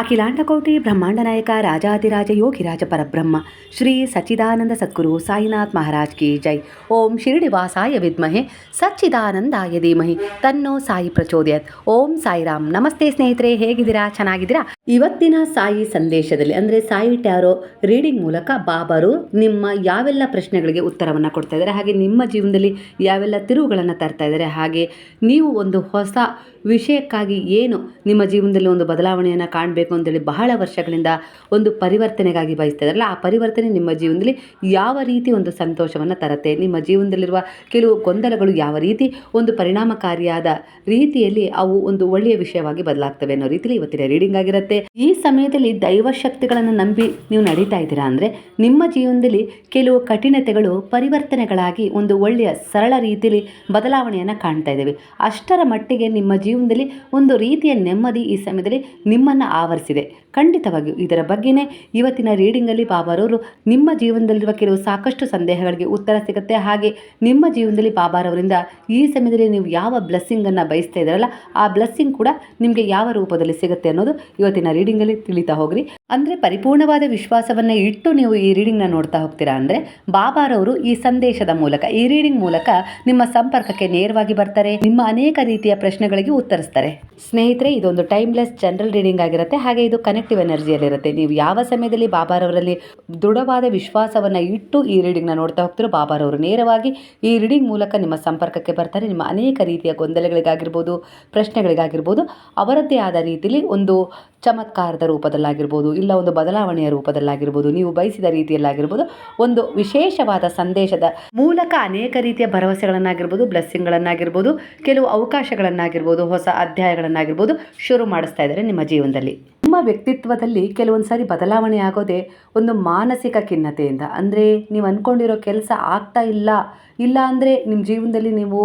ಅಖಿಲಾಂಡಕೋಟಿ ಬ್ರಹ್ಮಾಂಡ ನಾಯಕ ರಾಜಾದಿರಾಜ ಯೋಗಿರಾಜ ಪರಬ್ರಹ್ಮ ಶ್ರೀ ಸಚ್ಚಿದಾನಂದ ಸದ್ಗುರು ಸಾಯಿನಾಥ್ ಮಹಾರಾಜ್ ಕಿ ಜೈ. ಓಂ ಶಿರಡಿವಾಸಾಯ ವಿದ್ಮಹೆ ಸಚ್ಚಿದಾನಂದಾಯ ಧೀಮಹಿ ತನ್ನೋ ಸಾಯಿ ಪ್ರಚೋದಯಾತ್. ಓಂ ಸಾಯಿರಾಮ್. ನಮಸ್ತೆ ಸ್ನೇಹಿತರೆ, ಹೇಗಿದ್ದೀರಾ? ಚೆನ್ನಾಗಿದ್ದೀರಾ? ಇವತ್ತಿನ ಸಾಯಿ ಸಂದೇಶದಲ್ಲಿ ಅಂದರೆ ಸಾಯಿ ಟ್ಯಾರೋ ರೀಡಿಂಗ್ ಮೂಲಕ ಬಾಬಾರು ನಿಮ್ಮ ಯಾವೆಲ್ಲ ಪ್ರಶ್ನೆಗಳಿಗೆ ಉತ್ತರವನ್ನು ಕೊಡ್ತಾ ಇದ್ದಾರೆ, ಹಾಗೆ ನಿಮ್ಮ ಜೀವನದಲ್ಲಿ ಯಾವೆಲ್ಲ ತಿರುವುಗಳನ್ನು ತರ್ತಾ ಇದ್ದಾರೆ, ಹಾಗೆ ನೀವು ಒಂದು ಹೊಸ ವಿಷಯಕ್ಕಾಗಿ ಏನು ನಿಮ್ಮ ಜೀವನದಲ್ಲಿ ಒಂದು ಬದಲಾವಣೆಯನ್ನು ಕಾಣಬೇಕು ಅಂತೇಳಿ ಬಹಳ ವರ್ಷಗಳಿಂದ ಒಂದು ಪರಿವರ್ತನೆಗಾಗಿ ಬಯಸ್ತಾ ಇದ್ದಾರಲ್ಲ, ಆ ಪರಿವರ್ತನೆ ನಿಮ್ಮ ಜೀವನದಲ್ಲಿ ಯಾವ ರೀತಿ ಒಂದು ಸಂತೋಷವನ್ನು ತರುತ್ತೆ, ನಿಮ್ಮ ಜೀವನದಲ್ಲಿರುವ ಕೆಲವು ಗೊಂದಲಗಳು ಯಾವ ರೀತಿ ಒಂದು ಪರಿಣಾಮಕಾರಿಯಾದ ರೀತಿಯಲ್ಲಿ ಅವು ಒಂದು ಒಳ್ಳೆಯ ವಿಷಯವಾಗಿ ಬದಲಾಗ್ತವೆ ಅನ್ನೋ ರೀತಿಯಲ್ಲಿ ಇವತ್ತಿನ ರೀಡಿಂಗ್ ಆಗಿರುತ್ತೆ. ಈ ಸಮಯದಲ್ಲಿ ದೈವ ಶಕ್ತಿಗಳನ್ನು ನಂಬಿ ನೀವು ನಡೀತಾ ಇದ್ದೀರಾ ಅಂದರೆ ನಿಮ್ಮ ಜೀವನದಲ್ಲಿ ಕೆಲವು ಕಠಿಣತೆಗಳು ಪರಿವರ್ತನೆಗಳಾಗಿ ಒಂದು ಒಳ್ಳೆಯ ಸರಳ ರೀತಿಯಲ್ಲಿ ಬದಲಾವಣೆಯನ್ನು ಕಾಣ್ತಾ ಇದ್ದೇವೆ. ಅಷ್ಟರ ಮಟ್ಟಿಗೆ ನಿಮ್ಮ ಜೀವನದಲ್ಲಿ ಒಂದು ರೀತಿಯ ನೆಮ್ಮದಿ ಈ ಸಮಯದಲ್ಲಿ ನಿಮ್ಮನ್ನು ಆವರಿಸಿದೆ. ಖಂಡಿತವಾಗಿಯೂ ಇದರ ಬಗ್ಗೆನೇ ಇವತ್ತಿನ ರೀಡಿಂಗಲ್ಲಿ ಬಾಬಾರವರು ನಿಮ್ಮ ಜೀವನದಲ್ಲಿರುವ ಕೆಲವು ಸಾಕಷ್ಟು ಸಂದೇಹಗಳಿಗೆ ಉತ್ತರ ಸಿಗುತ್ತೆ. ಹಾಗೆ ನಿಮ್ಮ ಜೀವನದಲ್ಲಿ ಬಾಬಾರವರಿಂದ ಈ ಸಮಯದಲ್ಲಿ ನೀವು ಯಾವ ಬ್ಲೆಸ್ಸಿಂಗನ್ನು ಬಯಸ್ತಾ ಇದ್ದಾರಲ್ಲ, ಆ ಬ್ಲೆಸ್ಸಿಂಗ್ ಕೂಡ ನಿಮಗೆ ಯಾವ ರೂಪದಲ್ಲಿ ಸಿಗುತ್ತೆ ಅನ್ನೋದು ಇವತ್ತಿನ ರೀಡಿಂಗಲ್ಲಿ ತಿಳಿತಾ ಹೋಗ್ರಿ. ಅಂದರೆ ಪರಿಪೂರ್ಣವಾದ ವಿಶ್ವಾಸವನ್ನು ಇಟ್ಟು ನೀವು ಈ ರೀಡಿಂಗ್ನ ನೋಡ್ತಾ ಹೋಗ್ತೀರಾ ಅಂದರೆ ಬಾಬಾರವರು ಈ ಸಂದೇಶದ ಮೂಲಕ, ಈ ರೀಡಿಂಗ್ ಮೂಲಕ ನಿಮ್ಮ ಸಂಪರ್ಕಕ್ಕೆ ನೇರವಾಗಿ ಬರ್ತಾರೆ, ನಿಮ್ಮ ಅನೇಕ ರೀತಿಯ ಪ್ರಶ್ನೆಗಳಿಗೆ ಉತ್ತರಿಸ್ತಾರೆ. ಸ್ನೇಹಿತರೆ, ಇದೊಂದು ಟೈಮ್ಲೆಸ್ ಜನರಲ್ ರೀಡಿಂಗ್ ಆಗಿರುತ್ತೆ, ಹಾಗೆ ಇದು ಕನೆಕ್ಟಿವ್ ಎನರ್ಜಿಯಲ್ಲಿರುತ್ತೆ. ನೀವು ಯಾವ ಸಮಯದಲ್ಲಿ ಬಾಬಾರವರಲ್ಲಿ ದೃಢವಾದ ವಿಶ್ವಾಸವನ್ನು ಇಟ್ಟು ಈ ರೀಡಿಂಗ್ನ ನೋಡ್ತಾ ಹೋಗ್ತಿರೋ, ಬಾಬಾರವರು ನೇರವಾಗಿ ಈ ರೀಡಿಂಗ್ ಮೂಲಕ ನಿಮ್ಮ ಸಂಪರ್ಕಕ್ಕೆ ಬರ್ತಾರೆ. ನಿಮ್ಮ ಅನೇಕ ರೀತಿಯ ಗೊಂದಲಗಳಿಗಾಗಿರ್ಬೋದು, ಪ್ರಶ್ನೆಗಳಿಗಾಗಿರ್ಬೋದು, ಅವರದ್ದೇ ಆದ ರೀತಿಯಲ್ಲಿ ಒಂದು ಚಮತ್ಕಾರದ ರೂಪದಲ್ಲಾಗಿರ್ಬೋದು, ಇಲ್ಲ ಒಂದು ಬದಲಾವಣೆಯ ರೂಪದಲ್ಲಾಗಿರ್ಬೋದು, ನೀವು ಬಯಸಿದ ರೀತಿಯಲ್ಲಾಗಿರ್ಬೋದು, ಒಂದು ವಿಶೇಷವಾದ ಸಂದೇಶದ ಮೂಲಕ ಅನೇಕ ರೀತಿಯ ಭರವಸೆಗಳನ್ನಾಗಿರ್ಬೋದು, ಬ್ಲೆಸ್ಸಿಂಗ್ಗಳನ್ನಾಗಿರ್ಬೋದು, ಕೆಲವು ಅವಕಾಶಗಳನ್ನಾಗಿರ್ಬೋದು, ಹೊಸ ಅಧ್ಯಾಯಗಳನ್ನಾಗಿರ್ಬೋದು ಶುರು ಮಾಡಿಸ್ತಾ ಇದ್ದಾರೆ ನಿಮ್ಮ ಜೀವನದಲ್ಲಿ. ನಿಮ್ಮ ವ್ಯಕ್ತಿತ್ವದಲ್ಲಿ ಕೆಲವೊಂದು ಸಾರಿ ಬದಲಾವಣೆ ಆಗೋದೇ ಒಂದು ಮಾನಸಿಕ ಖಿನ್ನತೆಯಿಂದ. ಅಂದರೆ ನೀವು ಅಂದ್ಕೊಂಡಿರೋ ಕೆಲಸ ಆಗ್ತಾ ಇಲ್ಲ ಅಂದರೆ ನಿಮ್ಮ ಜೀವನದಲ್ಲಿ ನೀವು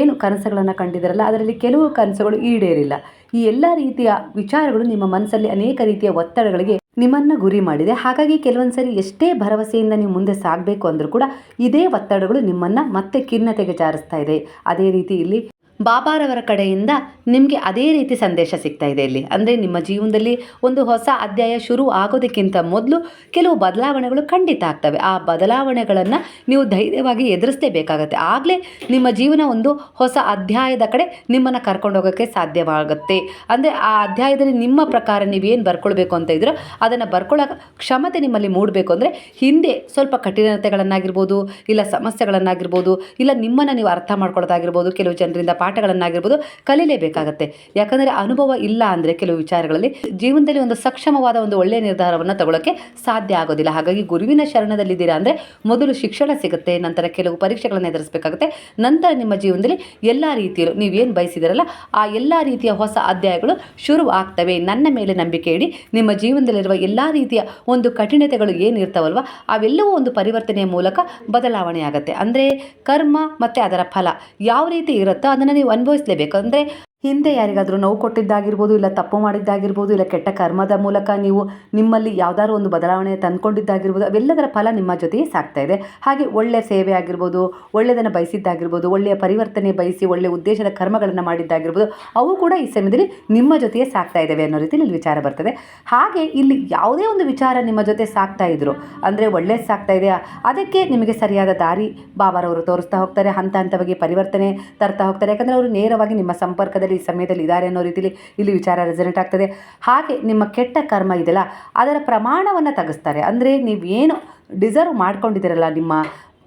ಏನು ಕನಸುಗಳನ್ನು ಕಂಡಿದ್ದೀರಲ್ಲ, ಅದರಲ್ಲಿ ಕೆಲವು ಕನಸುಗಳು ಈಡೇರಿಲ್ಲ. ಈ ಎಲ್ಲ ರೀತಿಯ ವಿಚಾರಗಳು ನಿಮ್ಮ ಮನಸ್ಸಲ್ಲಿ ಅನೇಕ ರೀತಿಯ ಒತ್ತಡಗಳಿಗೆ ನಿಮ್ಮನ್ನು ಗುರಿ ಮಾಡಿದೆ. ಹಾಗಾಗಿ ಕೆಲವೊಂದು ಸರಿ ಎಷ್ಟೇ ಭರವಸೆಯಿಂದ ನೀವು ಮುಂದೆ ಸಾಗಬೇಕು ಅಂದರೂ ಕೂಡ ಇದೇ ಒತ್ತಡಗಳು ನಿಮ್ಮನ್ನು ಮತ್ತೆ ಖಿನ್ನತೆಗೆ ಜಾರಿಸ್ತಾ ಇದೆ. ಅದೇ ರೀತಿ ಇಲ್ಲಿ ಬಾಬಾರವರ ಕಡೆಯಿಂದ ನಿಮಗೆ ಅದೇ ರೀತಿ ಸಂದೇಶ ಸಿಗ್ತಾ ಇದೆ ಇಲ್ಲಿ. ಅಂದರೆ ನಿಮ್ಮ ಜೀವನದಲ್ಲಿ ಒಂದು ಹೊಸ ಅಧ್ಯಾಯ ಶುರು ಆಗೋದಕ್ಕಿಂತ ಮೊದಲು ಕೆಲವು ಬದಲಾವಣೆಗಳು ಖಂಡಿತ ಆಗ್ತವೆ. ಆ ಬದಲಾವಣೆಗಳನ್ನು ನೀವು ಧೈರ್ಯವಾಗಿ ಎದುರಿಸಲೇಬೇಕಾಗತ್ತೆ. ಆಗಲೇ ನಿಮ್ಮ ಜೀವನ ಒಂದು ಹೊಸ ಅಧ್ಯಾಯದ ಕಡೆ ನಿಮ್ಮನ್ನು ಕರ್ಕೊಂಡು ಹೋಗೋಕ್ಕೆ ಸಾಧ್ಯವಾಗುತ್ತೆ. ಅಂದರೆ ಆ ಅಧ್ಯಾಯದಲ್ಲಿ ನಿಮ್ಮ ಪ್ರಕಾರ ನೀವೇನು ಬರ್ಕೊಳ್ಬೇಕು ಅಂತ ಇದ್ರೋ ಅದನ್ನು ಬರ್ಕೊಳ್ಳೋ ಕ್ಷಮತೆ ನಿಮ್ಮಲ್ಲಿ ಮೂಡಬೇಕು. ಅಂದರೆ ಹಿಂದೆ ಸ್ವಲ್ಪ ಕಠಿಣತೆಗಳನ್ನಾಗಿರ್ಬೋದು, ಇಲ್ಲ ಸಮಸ್ಯೆಗಳನ್ನಾಗಿರ್ಬೋದು, ಇಲ್ಲ ನಿಮ್ಮನ್ನು ನೀವು ಅರ್ಥ ಮಾಡ್ಕೊಳ್ಳೋದಾಗಿರ್ಬೋದು, ಕೆಲವು ಜನರಿಂದ ಪಾಠಗಳನ್ನಾಗಿರ್ಬೋದು ಕಲೀಲೇಬೇಕಾಗತ್ತೆ. ಯಾಕಂದರೆ ಅನುಭವ ಇಲ್ಲ ಅಂದರೆ ಕೆಲವು ವಿಚಾರಗಳಲ್ಲಿ ಜೀವನದಲ್ಲಿ ಒಂದು ಸಕ್ಷಮವಾದ ಒಂದು ಒಳ್ಳೆಯ ನಿರ್ಧಾರವನ್ನು ತಗೊಳ್ಳೋಕ್ಕೆ ಸಾಧ್ಯ ಆಗೋದಿಲ್ಲ. ಹಾಗಾಗಿ ಗುರುವಿನ ಶರಣದಲ್ಲಿದ್ದೀರಾ ಅಂದರೆ ಮೊದಲು ಶಿಕ್ಷಣ ಸಿಗುತ್ತೆ, ನಂತರ ಕೆಲವು ಪರೀಕ್ಷೆಗಳನ್ನು ಎದುರಿಸಬೇಕಾಗುತ್ತೆ, ನಂತರ ನಿಮ್ಮ ಜೀವನದಲ್ಲಿ ಎಲ್ಲ ರೀತಿಯಲ್ಲೂ ನೀವೇನು ಬಯಸಿದಿರಲ್ಲ ಆ ಎಲ್ಲ ರೀತಿಯ ಹೊಸ ಅಧ್ಯಾಯಗಳು ಶುರು ಆಗ್ತವೆ. ನನ್ನ ಮೇಲೆ ನಂಬಿಕೆ ಇಡಿ. ನಿಮ್ಮ ಜೀವನದಲ್ಲಿರುವ ಎಲ್ಲ ರೀತಿಯ ಒಂದು ಕಠಿಣತೆಗಳು ಏನಿರ್ತಾವಲ್ವ ಅವೆಲ್ಲವೂ ಒಂದು ಪರಿವರ್ತನೆಯ ಮೂಲಕ ಬದಲಾವಣೆ ಆಗುತ್ತೆ. ಅಂದರೆ ಕರ್ಮ ಮತ್ತು ಅದರ ಫಲ ಯಾವ ರೀತಿ ಇರುತ್ತೋ ಅದನ್ನು ನೀವು ಅನುಭವಿಸಲೇಬೇಕು. ಅಂದರೆ ಹಿಂದೆ ಯಾರಿಗಾದರೂ ನೋವು ಕೊಟ್ಟಿದ್ದಾಗಿರ್ಬೋದು, ಇಲ್ಲ ತಪ್ಪು ಮಾಡಿದ್ದಾಗಿರ್ಬೋದು, ಇಲ್ಲ ಕೆಟ್ಟ ಕರ್ಮದ ಮೂಲಕ ನೀವು ನಿಮ್ಮಲ್ಲಿ ಯಾವುದಾದ್ರು ಒಂದು ಬದಲಾವಣೆ ತಂದುಕೊಂಡಿದ್ದಾಗಿರ್ಬೋದು, ಅವೆಲ್ಲದರ ಫಲ ನಿಮ್ಮ ಜೊತೆಯೇ ಸಾಗ್ತಾ ಇದೆ. ಹಾಗೆ ಒಳ್ಳೆಯ ಸೇವೆ ಆಗಿರ್ಬೋದು, ಒಳ್ಳೆಯದನ್ನು ಬಯಸಿದ್ದಾಗಿರ್ಬೋದು, ಒಳ್ಳೆಯ ಪರಿವರ್ತನೆ ಬಯಸಿ ಒಳ್ಳೆಯ ಉದ್ದೇಶದ ಕರ್ಮಗಳನ್ನು ಮಾಡಿದ್ದಾಗಿರ್ಬೋದು, ಅವು ಕೂಡ ಈ ಸಮಯದಲ್ಲಿ ನಿಮ್ಮ ಜೊತೆಯೇ ಸಾಗ್ತಾ ಇದ್ದಾವೆ ಅನ್ನೋ ರೀತಿಯಲ್ಲಿ ಇಲ್ಲಿ ವಿಚಾರ ಬರ್ತದೆ. ಹಾಗೆ ಇಲ್ಲಿ ಯಾವುದೇ ಒಂದು ವಿಚಾರ ನಿಮ್ಮ ಜೊತೆ ಸಾಗ್ತಾ ಇದ್ರು ಅಂದರೆ ಒಳ್ಳೆಯದು ಸಾಗ್ತಾ ಇದೆಯಾ, ಅದಕ್ಕೆ ನಿಮಗೆ ಸರಿಯಾದ ದಾರಿ ಬಾಬಾರವರು ತೋರಿಸ್ತಾ ಹೋಗ್ತಾರೆ. ಹಂತ ಹಂತವಾಗಿ ಪರಿವರ್ತನೆ ತರ್ತಾ ಹೋಗ್ತಾರೆ. ಯಾಕಂದರೆ ಅವರು ನೇರವಾಗಿ ನಿಮ್ಮ ಸಂಪರ್ಕದಲ್ಲಿ ಈ ಸಮಯದಲ್ಲಿ ಇದ್ದಾರೆ ಅನ್ನೋ ರೀತಿಯಲ್ಲಿ ಇಲ್ಲಿ ವಿಚಾರ ರೆಸನೇಟ್ ಆಗ್ತದೆ. ಹಾಗೆ ನಿಮ್ಮ ಕೆಟ್ಟ ಕರ್ಮ ಇದೆಯಲ್ಲ ಅದರ ಪ್ರಮಾಣವನ್ನು ತಗ್ಗಿಸ್ತಾರೆ. ಅಂದರೆ ನೀವೇನು ಡಿಸರ್ವ್ ಮಾಡ್ಕೊಂಡಿದ್ದೀರಲ್ಲ ನಿಮ್ಮ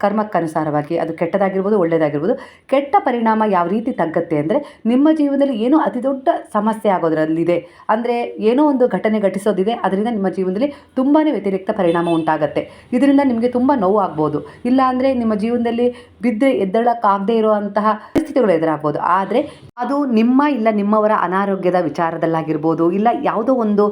ಕರ್ಮಕ್ಕನುಸಾರವಾಗಿ, ಅದು ಕೆಟ್ಟದಾಗಿರ್ಬೋದು ಒಳ್ಳೆಯದಾಗಿರ್ಬೋದು, ಕೆಟ್ಟ ಪರಿಣಾಮ ಯಾವ ರೀತಿ ತಗ್ಗುತ್ತೆ ಅಂದರೆ ನಿಮ್ಮ ಜೀವನದಲ್ಲಿ ಏನೋ ಅತಿ ದೊಡ್ಡ ಸಮಸ್ಯೆ ಆಗೋದ್ರಲ್ಲಿದೆ. ಅಂದರೆ ಏನೋ ಒಂದು ಘಟನೆ ಘಟಿಸೋದಿದೆ, ಅದರಿಂದ ನಿಮ್ಮ ಜೀವನದಲ್ಲಿ ತುಂಬಾ ವ್ಯತಿರಿಕ್ತ ಪರಿಣಾಮ ಉಂಟಾಗುತ್ತೆ. ಇದರಿಂದ ನಿಮಗೆ ತುಂಬ ನೋವು ಆಗ್ಬೋದು, ಇಲ್ಲ ಅಂದರೆ ನಿಮ್ಮ ಜೀವನದಲ್ಲಿ ಬಿದ್ದರೆ ಎದ್ದೇಳಕ್ಕಾಗದೇ ಇರುವಂತಹ ಪರಿಸ್ಥಿತಿಗಳು ಎದುರಾಗ್ಬೋದು. ಆದರೆ ಅದು ನಿಮ್ಮ ಇಲ್ಲ ನಿಮ್ಮವರ ಅನಾರೋಗ್ಯದ ವಿಚಾರದಲ್ಲಾಗಿರ್ಬೋದು, ಇಲ್ಲ ಯಾವುದೋ ಒಂದು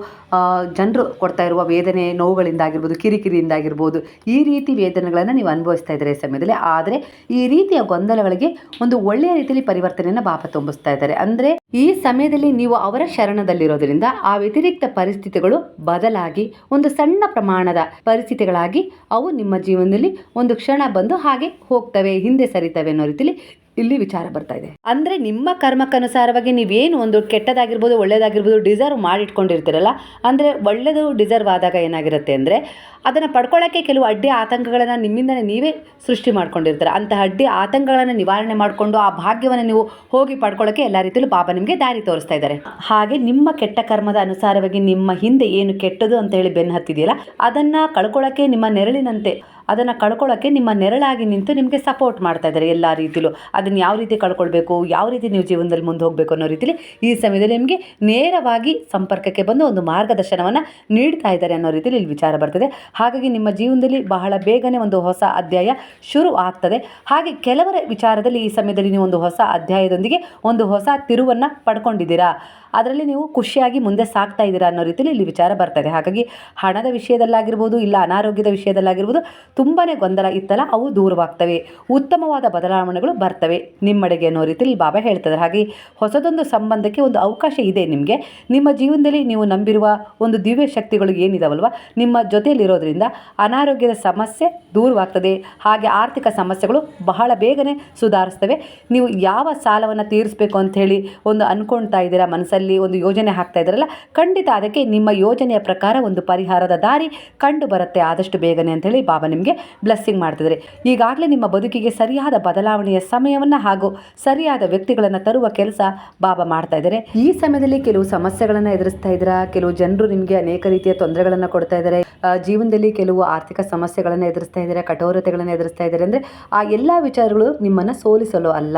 ಜನರು ಕೊಡ್ತಾ ಇರುವ ವೇದನೆ ನೋವುಗಳಿಂದಾಗಿರ್ಬೋದು, ಕಿರಿಕಿರಿಯಿಂದಾಗಿರ್ಬೋದು, ಈ ರೀತಿ ವೇದನೆಗಳನ್ನು ನೀವು ಅನುಭವಿಸ್ತಾ ಇದ್ದಾರೆ ಈ ಸಮಯದಲ್ಲಿ. ಆದರೆ ಈ ರೀತಿಯ ಗೊಂದಲಗಳಿಗೆ ಒಂದು ಒಳ್ಳೆಯ ರೀತಿಯಲ್ಲಿ ಪರಿವರ್ತನೆಯನ್ನು ಬಾಬಾ ತುಂಬಿಸ್ತಾ ಇದ್ದಾರೆ. ಅಂದರೆ ಈ ಸಮಯದಲ್ಲಿ ನೀವು ಅವರ ಶರಣದಲ್ಲಿರೋದ್ರಿಂದ ಆ ವ್ಯತಿರಿಕ್ತ ಪರಿಸ್ಥಿತಿಗಳು ಬದಲಾಗಿ ಒಂದು ಸಣ್ಣ ಪ್ರಮಾಣದ ಪರಿಸ್ಥಿತಿಗಳಾಗಿ ಅವು ನಿಮ್ಮ ಜೀವನದಲ್ಲಿ ಒಂದು ಕ್ಷಣ ಬಂದು ಹಾಗೆ ಹೋಗ್ತವೆ, ಹಿಂದೆ ಸರಿತವೆ ಅನ್ನೋ ರೀತಿಯಲ್ಲಿ ಇಲ್ಲಿ ವಿಚಾರ ಬರ್ತಾ ಇದೆ. ಅಂದರೆ ನಿಮ್ಮ ಕರ್ಮಕ್ಕನುಸಾರವಾಗಿ ನೀವೇನು ಒಂದು ಕೆಟ್ಟದಾಗಿರ್ಬೋದು ಒಳ್ಳೆಯದಾಗಿರ್ಬೋದು ಡಿಸರ್ವ್ ಮಾಡಿಟ್ಕೊಂಡಿರ್ತೀರಲ್ಲ, ಅಂದರೆ ಒಳ್ಳೆಯದು ಡಿಸರ್ವ್ ಆದಾಗ ಏನಾಗಿರುತ್ತೆ ಅಂದರೆ ಅದನ್ನು ಪಡ್ಕೊಳ್ಳೋಕ್ಕೆ ಕೆಲವು ಅಡ್ಡಿ ಆತಂಕಗಳನ್ನು ನಿಮ್ಮಿಂದಲೇ ನೀವೇ ಸೃಷ್ಟಿ ಮಾಡ್ಕೊಂಡಿರ್ತಾರೆ. ಅಂತಹ ಅಡ್ಡಿ ಆತಂಕಗಳನ್ನು ನಿವಾರಣೆ ಮಾಡಿಕೊಂಡು ಆ ಭಾಗ್ಯವನ್ನು ನೀವು ಹೋಗಿ ಪಡ್ಕೊಳ್ಳೋಕ್ಕೆ ಎಲ್ಲ ರೀತಿಯಲ್ಲೂ ಬಾಬಾ ನಿಮಗೆ ದಾರಿ ತೋರಿಸ್ತಾ ಇದ್ದಾರೆ. ಹಾಗೆ ನಿಮ್ಮ ಕೆಟ್ಟ ಕರ್ಮದ ಅನುಸಾರವಾಗಿ ನಿಮ್ಮ ಹಿಂದೆ ಏನು ಕೆಟ್ಟದು ಅಂತ ಹೇಳಿ ಬೆನ್ನು ಹತ್ತಿದೆಯಲ್ಲ, ಅದನ್ನು ಕಳ್ಕೊಳ್ಳೋಕ್ಕೆ ನಿಮ್ಮ ನೆರಳಿನಂತೆ, ಅದನ್ನು ಕಳ್ಕೊಳ್ಳೋಕ್ಕೆ ನಿಮ್ಮ ನೆರಳಾಗಿ ನಿಂತು ನಿಮಗೆ ಸಪೋರ್ಟ್ ಮಾಡ್ತಾ ಇದ್ದಾರೆ ಎಲ್ಲ ರೀತಿಲೂ. ಅದನ್ನು ಯಾವ ರೀತಿ ಕಳ್ಕೊಳ್ಬೇಕು, ಯಾವ ರೀತಿ ನೀವು ಜೀವನದಲ್ಲಿ ಮುಂದೆ ಹೋಗಬೇಕು ಅನ್ನೋ ರೀತಿಲಿ ಈ ಸಮಯದಲ್ಲಿ ನಿಮಗೆ ನೇರವಾಗಿ ಸಂಪರ್ಕಕ್ಕೆ ಬಂದು ಒಂದು ಮಾರ್ಗದರ್ಶನವನ್ನು ನೀಡ್ತಾ ಇದ್ದಾರೆ ಅನ್ನೋ ರೀತಿಯಲ್ಲಿ ಇಲ್ಲಿ ವಿಚಾರ ಬರ್ತದೆ. ಹಾಗಾಗಿ ನಿಮ್ಮ ಜೀವನದಲ್ಲಿ ಬಹಳ ಬೇಗನೆ ಒಂದು ಹೊಸ ಅಧ್ಯಾಯ ಶುರು ಆಗ್ತದೆ. ಹಾಗೆ ಕೆಲವರ ವಿಚಾರದಲ್ಲಿ ಈ ಸಮಯದಲ್ಲಿ ನೀವು ಒಂದು ಹೊಸ ಅಧ್ಯಾಯದೊಂದಿಗೆ ಒಂದು ಹೊಸ ತಿರುವನ್ನು ಪಡ್ಕೊಂಡಿದ್ದೀರಾ, ಅದರಲ್ಲಿ ನೀವು ಖುಷಿಯಾಗಿ ಮುಂದೆ ಸಾಗ್ತಾ ಇದ್ದೀರಾ ಅನ್ನೋ ರೀತಿಯಲ್ಲಿ ಇಲ್ಲಿ ವಿಚಾರ ಬರ್ತದೆ. ಹಾಗಾಗಿ ಹಣದ ವಿಷಯದಲ್ಲಾಗಿರ್ಬೋದು, ಇಲ್ಲ ಅನಾರೋಗ್ಯದ ವಿಷಯದಲ್ಲಾಗಿರ್ಬೋದು ತುಂಬಾ ಗೊಂದಲ ಇತ್ತಲ್ಲ, ಅವು ದೂರವಾಗ್ತವೆ, ಉತ್ತಮವಾದ ಬದಲಾವಣೆಗಳು ಬರ್ತವೆ ನಿಮ್ಮಡೆಗೆ ಅನ್ನೋ ರೀತಿಯಲ್ಲಿ ಬಾಬಾ ಹೇಳ್ತಾರೆ. ಹಾಗೆ ಹೊಸದೊಂದು ಸಂಬಂಧಕ್ಕೆ ಒಂದು ಅವಕಾಶ ಇದೆ ನಿಮಗೆ. ನಿಮ್ಮ ಜೀವನದಲ್ಲಿ ನೀವು ನಂಬಿರುವ ಒಂದು ದಿವ್ಯ ಶಕ್ತಿಗಳು ಏನಿದಾವಲ್ವ, ನಿಮ್ಮ ಜೊತೆಯಲ್ಲಿರೋದ್ರಿಂದ ಅನಾರೋಗ್ಯದ ಸಮಸ್ಯೆ ದೂರವಾಗ್ತದೆ. ಹಾಗೆ ಆರ್ಥಿಕ ಸಮಸ್ಯೆಗಳು ಬಹಳ ಬೇಗನೆ ಸುಧಾರಿಸ್ತವೆ. ನೀವು ಯಾವ ಸಾಲವನ್ನು ತೀರಿಸಬೇಕು ಅಂಥೇಳಿ ಒಂದು ಅಂದ್ಕೊಳ್ತಾ ಇದ್ದೀರಾ, ಮನಸ್ಸಲ್ಲಿ ಒಂದು ಯೋಜನೆ ಹಾಕ್ತಾ ಇದ್ದಾರಲ್ಲ, ಖಂಡಿತ ಅದಕ್ಕೆ ನಿಮ್ಮ ಯೋಜನೆಯ ಪ್ರಕಾರ ಒಂದು ಪರಿಹಾರದ ದಾರಿ ಕಂಡು ಬರುತ್ತೆ ಆದಷ್ಟು ಬೇಗನೆ ಅಂಥೇಳಿ ಬಾಬಾ ನಿಮಗೆ ಬ್ಲೆಸ್ಸಿಂಗ್ ಮಾಡ್ತಿದ್ದಾರೆ. ಈಗಾಗಲೇ ನಿಮ್ಮ ಬದುಕಿಗೆ ಸರಿಯಾದ ಬದಲಾವಣೆಯ ಸಮಯವನ್ನು ಹಾಗೂ ಸರಿಯಾದ ವ್ಯಕ್ತಿಗಳನ್ನು ತರುವ ಕೆಲಸ ಬಾಬಾ ಮಾಡ್ತಾ ಇದ್ದಾರೆ. ಈ ಸಮಯದಲ್ಲಿ ಕೆಲವು ಸಮಸ್ಯೆಗಳನ್ನು ಎದುರಿಸ್ತಾ ಇದ್ದೀರಾ, ಕೆಲವು ಜನರು ನಿಮಗೆ ಅನೇಕ ರೀತಿಯ ತೊಂದರೆಗಳನ್ನು ಕೊಡ್ತಾ ಇದ್ದಾರೆ, ಜೀವನದಲ್ಲಿ ಕೆಲವು ಆರ್ಥಿಕ ಸಮಸ್ಯೆಗಳನ್ನು ಎದುರಿಸ್ತಾ ಇದ್ದಾರೆ, ಕಠೋರತೆಗಳನ್ನು ಎದುರಿಸ್ತಾ ಇದ್ದಾರೆ. ಅಂದರೆ ಆ ಎಲ್ಲ ವಿಚಾರಗಳು ನಿಮ್ಮನ್ನು ಸೋಲಿಸಲು ಅಲ್ಲ,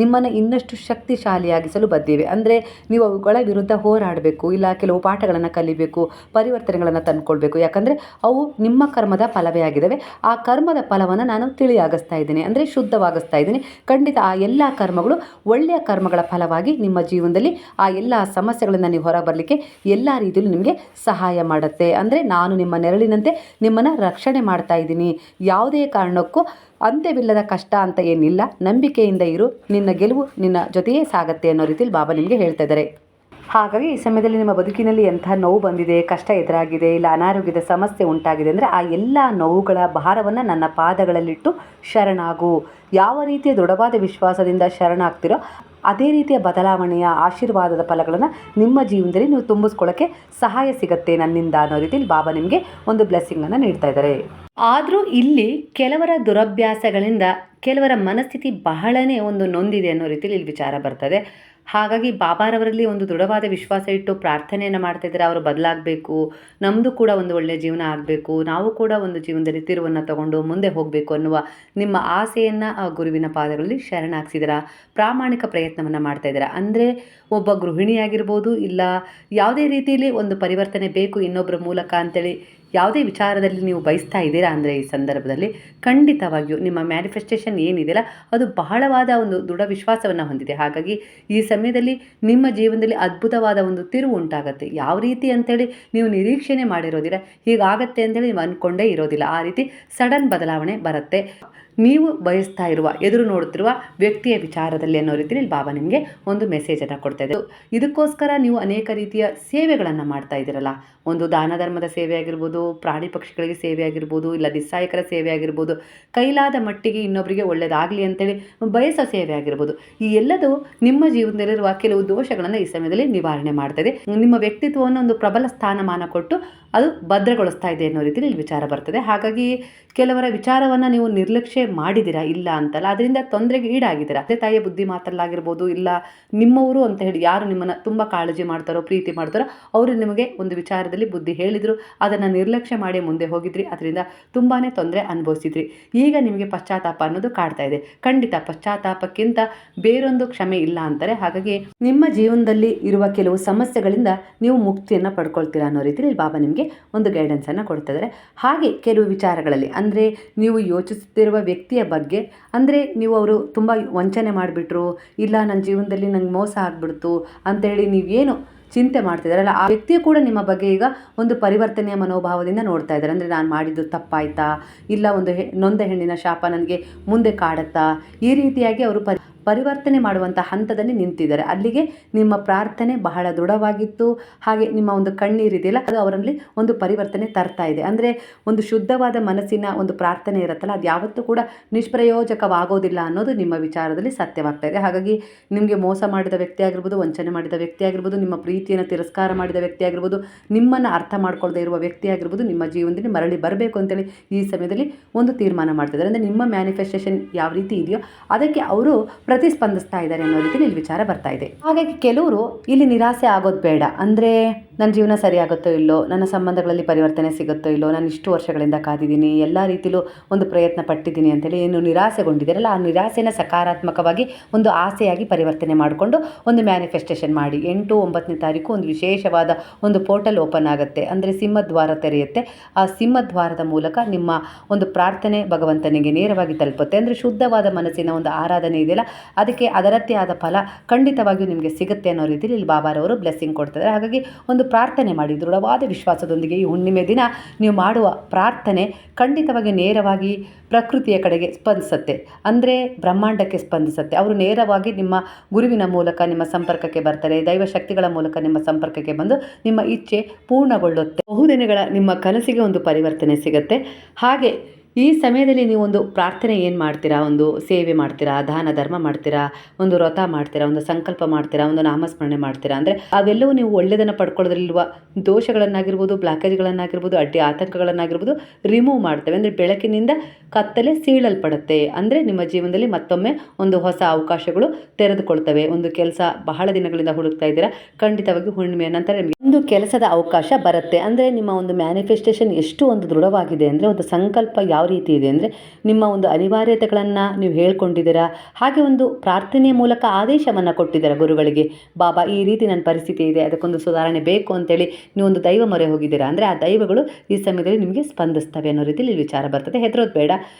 ನಿಮ್ಮನ್ನು ಇನ್ನಷ್ಟು ಶಕ್ತಿಶಾಲಿಯಾಗಿಸಲು ಬಂದಿವೆ. ಅಂದರೆ ನೀವು ಅವುಗಳ ವಿರುದ್ಧ ಹೋರಾಡಬೇಕು, ಇಲ್ಲ ಕೆಲವು ಪಾಠಗಳನ್ನು ಕಲಿಬೇಕು, ಪರಿವರ್ತನೆಗಳನ್ನು ತಂದುಕೊಳ್ಬೇಕು. ಯಾಕಂದರೆ ಅವು ನಿಮ್ಮ ಕರ್ಮದ ಫಲವೇ ಆಗಿದ್ದಾವೆ. ಆ ಕರ್ಮದ ಫಲವನ್ನು ನಾನು ತಿಳಿಯಾಗಿಸ್ತಾ ಇದ್ದೀನಿ, ಅಂದರೆ ಶುದ್ಧವಾಗಿಸ್ತಾ ಇದ್ದೀನಿ. ಖಂಡಿತ ಆ ಎಲ್ಲ ಕರ್ಮಗಳು ಒಳ್ಳೆಯ ಕರ್ಮಗಳ ಫಲವಾಗಿ ನಿಮ್ಮ ಜೀವನದಲ್ಲಿ ಆ ಎಲ್ಲ ಸಮಸ್ಯೆಗಳನ್ನು ನೀವು ಹೊರ ಬರಲಿಕ್ಕೆ ಎಲ್ಲ ರೀತಿಯಲ್ಲೂ ನಿಮಗೆ ಸಹಾಯ ಮಾಡುತ್ತೆ. ಅಂದರೆ ನಾನು ನಿಮ್ಮ ನೆರಳಿನಂತೆ ನಿಮ್ಮನ್ನು ರಕ್ಷಣೆ ಮಾಡ್ತಾ ಇದ್ದೀನಿ. ಯಾವುದೇ ಕಾರಣಕ್ಕೂ ಅಂತ್ಯವಿಲ್ಲದ ಕಷ್ಟ ಅಂತ ಏನಿಲ್ಲ, ನಂಬಿಕೆಯಿಂದ ಇರು, ನಿನ್ನ ಗೆಲುವು ನಿನ್ನ ಜೊತೆಯೇ ಸಾಗತ್ತೆ ಅನ್ನೋ ರೀತಿಯಲ್ಲಿ ಬಾಬಾ ನಿಮಗೆ ಹೇಳ್ತಾ ಇದ್ದಾರೆ. ಹಾಗಾಗಿ ಈ ಸಮಯದಲ್ಲಿ ನಿಮ್ಮ ಬದುಕಿನಲ್ಲಿ ಎಂಥ ನೋವು ಬಂದಿದೆ, ಕಷ್ಟ ಎದುರಾಗಿದೆ, ಇಲ್ಲ ಅನಾರೋಗ್ಯದ ಸಮಸ್ಯೆ ಉಂಟಾಗಿದೆ ಅಂದರೆ ಆ ಎಲ್ಲ ನೋವುಗಳ ಭಾರವನ್ನು ನನ್ನ ಪಾದಗಳಲ್ಲಿಟ್ಟು ಶರಣಾಗು. ಯಾವ ರೀತಿಯ ದೃಢವಾದ ವಿಶ್ವಾಸದಿಂದ ಶರಣಾಗ್ತಿರೋ ಅದೇ ರೀತಿಯ ಬದಲಾವಣೆಯ ಆಶೀರ್ವಾದದ ಫಲಗಳನ್ನು ನಿಮ್ಮ ಜೀವನದಲ್ಲಿ ನೀವು ತುಂಬಿಸ್ಕೊಳ್ಳೋಕ್ಕೆ ಸಹಾಯ ಸಿಗುತ್ತೆ ನನ್ನಿಂದ ಅನ್ನೋ ರೀತಿಯಲ್ಲಿ ಬಾಬಾ ನಿಮಗೆ ಒಂದು ಬ್ಲೆಸ್ಸಿಂಗನ್ನು ನೀಡ್ತಾ ಇದ್ದಾರೆ. ಆದರೂ ಇಲ್ಲಿ ಕೆಲವರ ದುರಭ್ಯಾಸಗಳಿಂದ ಕೆಲವರ ಮನಸ್ಥಿತಿ ಬಹಳನೇ ಒಂದು ನೊಂದಿದೆ ಅನ್ನೋ ರೀತಿಯಲ್ಲಿ ಇಲ್ಲಿ ವಿಚಾರ ಬರ್ತದೆ. ಹಾಗಾಗಿ ಬಾಬಾರವರಲ್ಲಿ ಒಂದು ದೃಢವಾದ ವಿಶ್ವಾಸ ಇಟ್ಟು ಪ್ರಾರ್ಥನೆಯನ್ನು ಮಾಡ್ತಾ ಇದ್ದಾರೆ, ಅವರು ಬದಲಾಗಬೇಕು, ನಮ್ಮದು ಕೂಡ ಒಂದು ಒಳ್ಳೆಯ ಜೀವನ ಆಗಬೇಕು, ನಾವು ಕೂಡ ಒಂದು ಜೀವನದಲ್ಲಿ ತಿರುವನ್ನು ತಗೊಂಡು ಮುಂದೆ ಹೋಗಬೇಕು ಅನ್ನುವ ನಿಮ್ಮ ಆಸೆಯನ್ನು ಆ ಗುರುವಿನ ಪಾದಗಳಲ್ಲಿ ಶರಣಾಗಿಸಿದ್ದೀರಾ. ಪ್ರಾಮಾಣಿಕ ಪ್ರಯತ್ನವನ್ನು ಮಾಡ್ತಾ ಇದ್ದೀರಾ. ಅಂದರೆ ಒಬ್ಬ ಗೃಹಿಣಿಯಾಗಿರ್ಬೋದು, ಇಲ್ಲ ಯಾವುದೇ ರೀತಿಯಲ್ಲಿ ಒಂದು ಪರಿವರ್ತನೆ ಬೇಕು ಇನ್ನೊಬ್ಬರ ಮೂಲಕ ಅಂತೇಳಿ ಯಾವುದೇ ವಿಚಾರದಲ್ಲಿ ನೀವು ಬಯಸ್ತಾ ಇದ್ದೀರಾ ಅಂದರೆ ಈ ಸಂದರ್ಭದಲ್ಲಿ ಖಂಡಿತವಾಗಿಯೂ ನಿಮ್ಮ ಮ್ಯಾನಿಫೆಸ್ಟೇಷನ್ ಏನಿದೆಯಲ್ಲ ಅದು ಬಹಳವಾದ ಒಂದು ದೃಢ ವಿಶ್ವಾಸವನ್ನು ಹೊಂದಿದೆ. ಹಾಗಾಗಿ ಈ ಸಮಯದಲ್ಲಿ ನಿಮ್ಮ ಜೀವನದಲ್ಲಿ ಅದ್ಭುತವಾದ ಒಂದು ತಿರುವು ಉಂಟಾಗುತ್ತೆ. ಯಾವ ರೀತಿ ಅಂಥೇಳಿ ನೀವು ನಿರೀಕ್ಷಣೆ ಮಾಡಿರೋದಿಲ್ಲ, ಹೀಗಾಗತ್ತೆ ಅಂತೇಳಿ ನೀವು ಅಂದ್ಕೊಂಡೇ ಇರೋದಿಲ್ಲ. ಆ ರೀತಿ ಸಡನ್ ಬದಲಾವಣೆ ಬರುತ್ತೆ. ನೀವು ಬಯಸ್ತಾ ಇರುವ, ಎದುರು ನೋಡುತ್ತಿರುವ ವ್ಯಕ್ತಿಯ ವಿಚಾರದಲ್ಲಿ ಅನ್ನೋ ರೀತಿಯಲ್ಲಿ ಬಾಬಾ ನಿಮಗೆ ಒಂದು ಮೆಸೇಜನ್ನು ಕೊಡ್ತಾ ಇದೆ. ಇದಕ್ಕೋಸ್ಕರ ನೀವು ಅನೇಕ ರೀತಿಯ ಸೇವೆಗಳನ್ನು ಮಾಡ್ತಾ ಇದ್ದೀರಲ್ಲ, ಒಂದು ದಾನ ಧರ್ಮದ ಸೇವೆ ಆಗಿರ್ಬೋದು, ಪ್ರಾಣಿ ಪಕ್ಷಿಗಳಿಗೆ ಸೇವೆ ಆಗಿರ್ಬೋದು, ಇಲ್ಲ ನಿಸ್ಸಹಾಯಕರ ಸೇವೆ ಆಗಿರ್ಬೋದು, ಕೈಲಾದ ಮಟ್ಟಿಗೆ ಇನ್ನೊಬ್ಬರಿಗೆ ಒಳ್ಳೆಯದಾಗಲಿ ಅಂತೇಳಿ ಬಯಸೋ ಸೇವೆ ಆಗಿರ್ಬೋದು, ಈ ಎಲ್ಲದೂ ನಿಮ್ಮ ಜೀವನದಲ್ಲಿರುವ ಕೆಲವು ದೋಷಗಳನ್ನು ಈ ಸಮಯದಲ್ಲಿ ನಿವಾರಣೆ ಮಾಡ್ತಾ ಇದೆ. ನಿಮ್ಮ ವ್ಯಕ್ತಿತ್ವವನ್ನು ಒಂದು ಪ್ರಬಲ ಸ್ಥಾನಮಾನ ಕೊಟ್ಟು ಅದು ಭದ್ರಗೊಳಿಸ್ತಾ ಇದೆ ಅನ್ನೋ ರೀತಿಯಲ್ಲಿ ಇಲ್ಲಿ ವಿಚಾರ ಬರ್ತದೆ. ಹಾಗಾಗಿ ಕೆಲವರ ವಿಚಾರವನ್ನು ನೀವು ನಿರ್ಲಕ್ಷ್ಯ ಮಾಡಿದ್ದೀರಾ, ಇಲ್ಲ ಅಂತಲ್ಲ, ಅದರಿಂದ ತೊಂದರೆಗೆ ಈಡಾಗಿದ್ದೀರಾ. ಅದೇ ತಾಯಿಯ ಬುದ್ಧಿ ಮಾತಲ್ಲಾಗಿರ್ಬೋದು, ಇಲ್ಲ ನಿಮ್ಮವರು ಅಂತ ಹೇಳಿ ಯಾರು ನಿಮ್ಮನ್ನು ತುಂಬ ಕಾಳಜಿ ಮಾಡ್ತಾರೋ, ಪ್ರೀತಿ ಮಾಡ್ತಾರೋ ಅವರು ನಿಮಗೆ ಒಂದು ವಿಚಾರದಲ್ಲಿ ಬುದ್ಧಿ ಹೇಳಿದರು, ಅದನ್ನು ನಿರ್ಲಕ್ಷ್ಯ ಮಾಡಿ ಮುಂದೆ ಹೋಗಿದ್ರಿ, ಅದರಿಂದ ತುಂಬಾ ತೊಂದರೆ ಅನುಭವಿಸಿದ್ರಿ. ಈಗ ನಿಮಗೆ ಪಶ್ಚಾತ್ತಾಪ ಅನ್ನೋದು ಕಾಡ್ತಾ ಇದೆ. ಖಂಡಿತ ಪಶ್ಚಾತ್ತಾಪಕ್ಕಿಂತ ಬೇರೊಂದು ಕ್ಷಮೆ ಇಲ್ಲ ಅಂತಾರೆ. ಹಾಗಾಗಿ ನಿಮ್ಮ ಜೀವನದಲ್ಲಿ ಇರುವ ಕೆಲವು ಸಮಸ್ಯೆಗಳಿಂದ ನೀವು ಮುಕ್ತಿಯನ್ನು ಪಡ್ಕೊಳ್ತೀರಾ ಅನ್ನೋ ರೀತಿಯಲ್ಲಿ ಬಾಬಾ ನಿಮಗೆ ಒಂದು ಗೈಡೆನ್ಸನ್ನು ಕೊಡ್ತಿದ್ದಾರೆ. ಹಾಗೆ ಕೆಲವು ವಿಚಾರಗಳಲ್ಲಿ ಅಂದರೆ ನೀವು ಯೋಚಿಸುತ್ತಿರುವ ವ್ಯಕ್ತಿಯ ಬಗ್ಗೆ, ಅಂದರೆ ನೀವು ಅವರು ತುಂಬ ವಂಚನೆ ಮಾಡಿಬಿಟ್ರು, ಇಲ್ಲ ನನ್ನ ಜೀವನದಲ್ಲಿ ನಂಗೆ ಮೋಸ ಆಗಿಬಿಡ್ತು ಅಂತೇಳಿ ನೀವೇನು ಚಿಂತೆ ಮಾಡ್ತಿದ್ದಾರಲ್ಲ, ಆ ವ್ಯಕ್ತಿಯು ಕೂಡ ನಿಮ್ಮ ಬಗ್ಗೆ ಈಗ ಒಂದು ಪರಿವರ್ತನೆಯ ಮನೋಭಾವದಿಂದ ನೋಡ್ತಾ ಇದ್ದಾರೆ. ಅಂದರೆ ನಾನು ಮಾಡಿದ್ದು ತಪ್ಪಾಯ್ತಾ, ಇಲ್ಲ ಒಂದು ನೊಂದ ಹೆಣ್ಣಿನ ಶಾಪ ನನಗೆ ಮುಂದೆ ಕಾಡುತ್ತಾ, ಈ ರೀತಿಯಾಗಿ ಅವರು ಪರಿವರ್ತನೆ ಮಾಡುವಂಥ ಹಂತದಲ್ಲಿ ನಿಂತಿದ್ದಾರೆ. ಅಲ್ಲಿಗೆ ನಿಮ್ಮ ಪ್ರಾರ್ಥನೆ ಬಹಳ ದೃಢವಾಗಿತ್ತು. ಹಾಗೆ ನಿಮ್ಮ ಒಂದು ಕಣ್ಣೀರಿದೆಯಲ್ಲ, ಅದು ಅವರಲ್ಲಿ ಒಂದು ಪರಿವರ್ತನೆ ತರ್ತಾ ಇದೆ. ಅಂದರೆ ಒಂದು ಶುದ್ಧವಾದ ಮನಸ್ಸಿನ ಒಂದು ಪ್ರಾರ್ಥನೆ ಇರುತ್ತಲ್ಲ, ಅದು ಯಾವತ್ತೂ ಕೂಡ ನಿಷ್ಪ್ರಯೋಜಕವಾಗೋದಿಲ್ಲ ಅನ್ನೋದು ನಿಮ್ಮ ವಿಚಾರದಲ್ಲಿ ಸತ್ಯವಾಗ್ತಾ ಇದೆ. ಹಾಗಾಗಿ ನಿಮಗೆ ಮೋಸ ಮಾಡಿದ ವ್ಯಕ್ತಿ ಆಗಿರ್ಬೋದು, ವಂಚನೆ ಮಾಡಿದ ವ್ಯಕ್ತಿ ಆಗಿರ್ಬೋದು, ನಿಮ್ಮ ಪ್ರೀತಿಯನ್ನು ತಿರಸ್ಕಾರ ಮಾಡಿದ ವ್ಯಕ್ತಿ ಆಗಿರ್ಬೋದು, ನಿಮ್ಮನ್ನು ಅರ್ಥ ಮಾಡ್ಕೊಳ್ಳದೆ ಇರುವ ವ್ಯಕ್ತಿ ಆಗಿರ್ಬೋದು, ನಿಮ್ಮ ಜೀವನದಲ್ಲಿ ಮರಳಿ ಬರಬೇಕು ಅಂತೇಳಿ ಈ ಸಮಯದಲ್ಲಿ ಒಂದು ತೀರ್ಮಾನ ಮಾಡ್ತಿದ್ದಾರೆ. ಅಂದರೆ ನಿಮ್ಮ ಮ್ಯಾನಿಫೆಸ್ಟೇಷನ್ ಯಾವ ರೀತಿ ಇದೆಯೋ ಅದಕ್ಕೆ ಅವರು ಪ್ರತಿಸ್ಪಂದಿಸ್ತಾ ಇದ್ದಾರೆ ಅನ್ನೋ ರೀತಿಯಲ್ಲಿ ಇಲ್ಲಿ ವಿಚಾರ ಬರ್ತಾ ಇದೆ. ಹಾಗಾಗಿ ಕೆಲವರು ಇಲ್ಲಿ ನಿರಾಸೆ ಆಗೋದು ಬೇಡ. ಅಂದರೆ ನನ್ನ ಜೀವನ ಸರಿಯಾಗುತ್ತೋ ಇಲ್ಲೋ, ನನ್ನ ಸಂಬಂಧಗಳಲ್ಲಿ ಪರಿವರ್ತನೆ ಸಿಗುತ್ತೋ ಇಲ್ಲೋ, ನಾನು ಇಷ್ಟು ವರ್ಷಗಳಿಂದ ಕಾದಿದ್ದೀನಿ, ಎಲ್ಲ ರೀತಿಲೂ ಒಂದು ಪ್ರಯತ್ನ ಪಟ್ಟಿದ್ದೀನಿ ಅಂತೇಳಿ ಏನು ನಿರಾಸೆಗೊಂಡಿದ್ದೀರಲ್ಲ, ಆ ನಿರಾಸೆನ ಸಕಾರಾತ್ಮಕವಾಗಿ ಒಂದು ಆಸೆಯಾಗಿ ಪರಿವರ್ತನೆ ಮಾಡಿಕೊಂಡು ಒಂದು ಮ್ಯಾನಿಫೆಸ್ಟೇಷನ್ ಮಾಡಿ. 8-9ನೇ ತಾರೀಕು ಒಂದು ವಿಶೇಷವಾದ ಒಂದು ಪೋರ್ಟಲ್ ಓಪನ್ ಆಗುತ್ತೆ. ಅಂದರೆ ಸಿಂಹದ್ವಾರ ತೆರೆಯುತ್ತೆ. ಆ ಸಿಂಹದ್ವಾರದ ಮೂಲಕ ನಿಮ್ಮ ಒಂದು ಪ್ರಾರ್ಥನೆ ಭಗವಂತನಿಗೆ ನೇರವಾಗಿ ತಲುಪುತ್ತೆ. ಅಂದರೆ ಶುದ್ಧವಾದ ಮನಸ್ಸಿನ ಒಂದು ಆರಾಧನೆ ಇದೆಯಲ್ಲ, ಅದಕ್ಕೆ ಅದರದ್ದೇ ಆದ ಫಲ ಖಂಡಿತವಾಗಿಯೂ ನಿಮಗೆ ಸಿಗುತ್ತೆ ಅನ್ನೋ ರೀತಿಯಲ್ಲಿ ಇಲ್ಲಿ ಬಾಬಾರವರು ಬ್ಲೆಸ್ಸಿಂಗ್ ಕೊಡ್ತಿದ್ದಾರೆ. ಹಾಗಾಗಿ ಒಂದು ಪ್ರಾರ್ಥನೆ ಮಾಡಿ ದೃಢವಾದ ವಿಶ್ವಾಸದೊಂದಿಗೆ. ಈ ಹುಣ್ಣಿಮೆ ದಿನ ನೀವು ಮಾಡುವ ಪ್ರಾರ್ಥನೆ ಖಂಡಿತವಾಗಿ ನೇರವಾಗಿ ಪ್ರಕೃತಿಯ ಕಡೆಗೆ ಸ್ಪಂದಿಸುತ್ತೆ. ಅಂದರೆ ಬ್ರಹ್ಮಾಂಡಕ್ಕೆ ಸ್ಪಂದಿಸುತ್ತೆ. ಅವರು ನೇರವಾಗಿ ನಿಮ್ಮ ಗುರುವಿನ ಮೂಲಕ ನಿಮ್ಮ ಸಂಪರ್ಕಕ್ಕೆ ಬರ್ತಾರೆ. ದೈವಶಕ್ತಿಗಳ ಮೂಲಕ ನಿಮ್ಮ ಸಂಪರ್ಕಕ್ಕೆ ಬಂದು ನಿಮ್ಮ ಇಚ್ಛೆ ಪೂರ್ಣಗೊಳ್ಳುತ್ತೆ. ಬಹುದಿನಗಳ ನಿಮ್ಮ ಕನಸಿಗೆ ಒಂದು ಪರಿವರ್ತನೆ ಸಿಗುತ್ತೆ. ಹಾಗೆ ಈ ಸಮಯದಲ್ಲಿ ನೀವು ಒಂದು ಪ್ರಾರ್ಥನೆ ಏನು ಮಾಡ್ತೀರಾ, ಒಂದು ಸೇವೆ ಮಾಡ್ತೀರಾ, ದಾನ ಧರ್ಮ ಮಾಡ್ತೀರಾ, ಒಂದು ವ್ರತ ಮಾಡ್ತೀರಾ, ಒಂದು ಸಂಕಲ್ಪ ಮಾಡ್ತೀರಾ, ಒಂದು ನಾಮಸ್ಮರಣೆ ಮಾಡ್ತೀರಾ, ಅಂದರೆ ಅವೆಲ್ಲವೂ ನೀವು ಒಳ್ಳೆಯದನ್ನು ಪಡ್ಕೊಳ್ಳೋದ್ರಲ್ಲಿರುವ ದೋಷಗಳನ್ನಾಗಿರ್ಬೋದು, ಬ್ಲಾಕೇಜ್ಗಳನ್ನಾಗಿರ್ಬೋದು, ಅಡ್ಡಿ ಆತಂಕಗಳನ್ನಾಗಿರ್ಬೋದು ರಿಮೂವ್ ಮಾಡ್ತೇವೆ. ಅಂದರೆ ಬೆಳಕಿನಿಂದ ಕತ್ತಲೆ ಸೀಳಲ್ಪಡುತ್ತೆ. ಅಂದರೆ ನಿಮ್ಮ ಜೀವನದಲ್ಲಿ ಮತ್ತೊಮ್ಮೆ ಒಂದು ಹೊಸ ಅವಕಾಶಗಳು ತೆರೆದುಕೊಳ್ತವೆ. ಒಂದು ಕೆಲಸ ಬಹಳ ದಿನಗಳಿಂದ ಹುಡುಕ್ತಾ ಇದ್ದೀರಾ, ಖಂಡಿತವಾಗಿ ಹುಣ್ಣಿಮೆಯ ನಂತರ ನಿಮಗೆ ಒಂದು ಕೆಲಸದ ಅವಕಾಶ ಬರುತ್ತೆ. ಅಂದರೆ ನಿಮ್ಮ ಒಂದು ಮ್ಯಾನಿಫೆಸ್ಟೇಷನ್ ಎಷ್ಟು ಒಂದು ದೃಢವಾಗಿದೆ ಅಂದರೆ, ಒಂದು ಸಂಕಲ್ಪ ಯಾವ ರೀತಿ ಇದೆ ಅಂದರೆ, ನಿಮ್ಮ ಒಂದು ಅನಿವಾರ್ಯತೆಗಳನ್ನು ನೀವು ಹೇಳ್ಕೊಂಡಿದ್ದೀರಾ. ಹಾಗೆ ಒಂದು ಪ್ರಾರ್ಥನೆಯ ಮೂಲಕ ಆದೇಶವನ್ನು ಕೊಟ್ಟಿದ್ದೀರಾ ಗುರುಗಳಿಗೆ. ಬಾಬಾ, ಈ ರೀತಿ ನನ್ನ ಪರಿಸ್ಥಿತಿ ಇದೆ, ಅದಕ್ಕೊಂದು ಸುಧಾರಣೆ ಬೇಕು ಅಂತೇಳಿ ನೀವು ಒಂದು ದೈವ ಮೊರೆ ಹೋಗಿದ್ದೀರಾ. ಅಂದರೆ ಆ ದೈವಗಳು ಈ ಸಮಯದಲ್ಲಿ ನಿಮಗೆ ಸ್ಪಂದಿಸ್ತವೆ ಅನ್ನೋ ರೀತಿಯಲ್ಲಿ ವಿಚಾರ ಬರ್ತದೆ. ಹೆದರೋದು ಬೇಡ.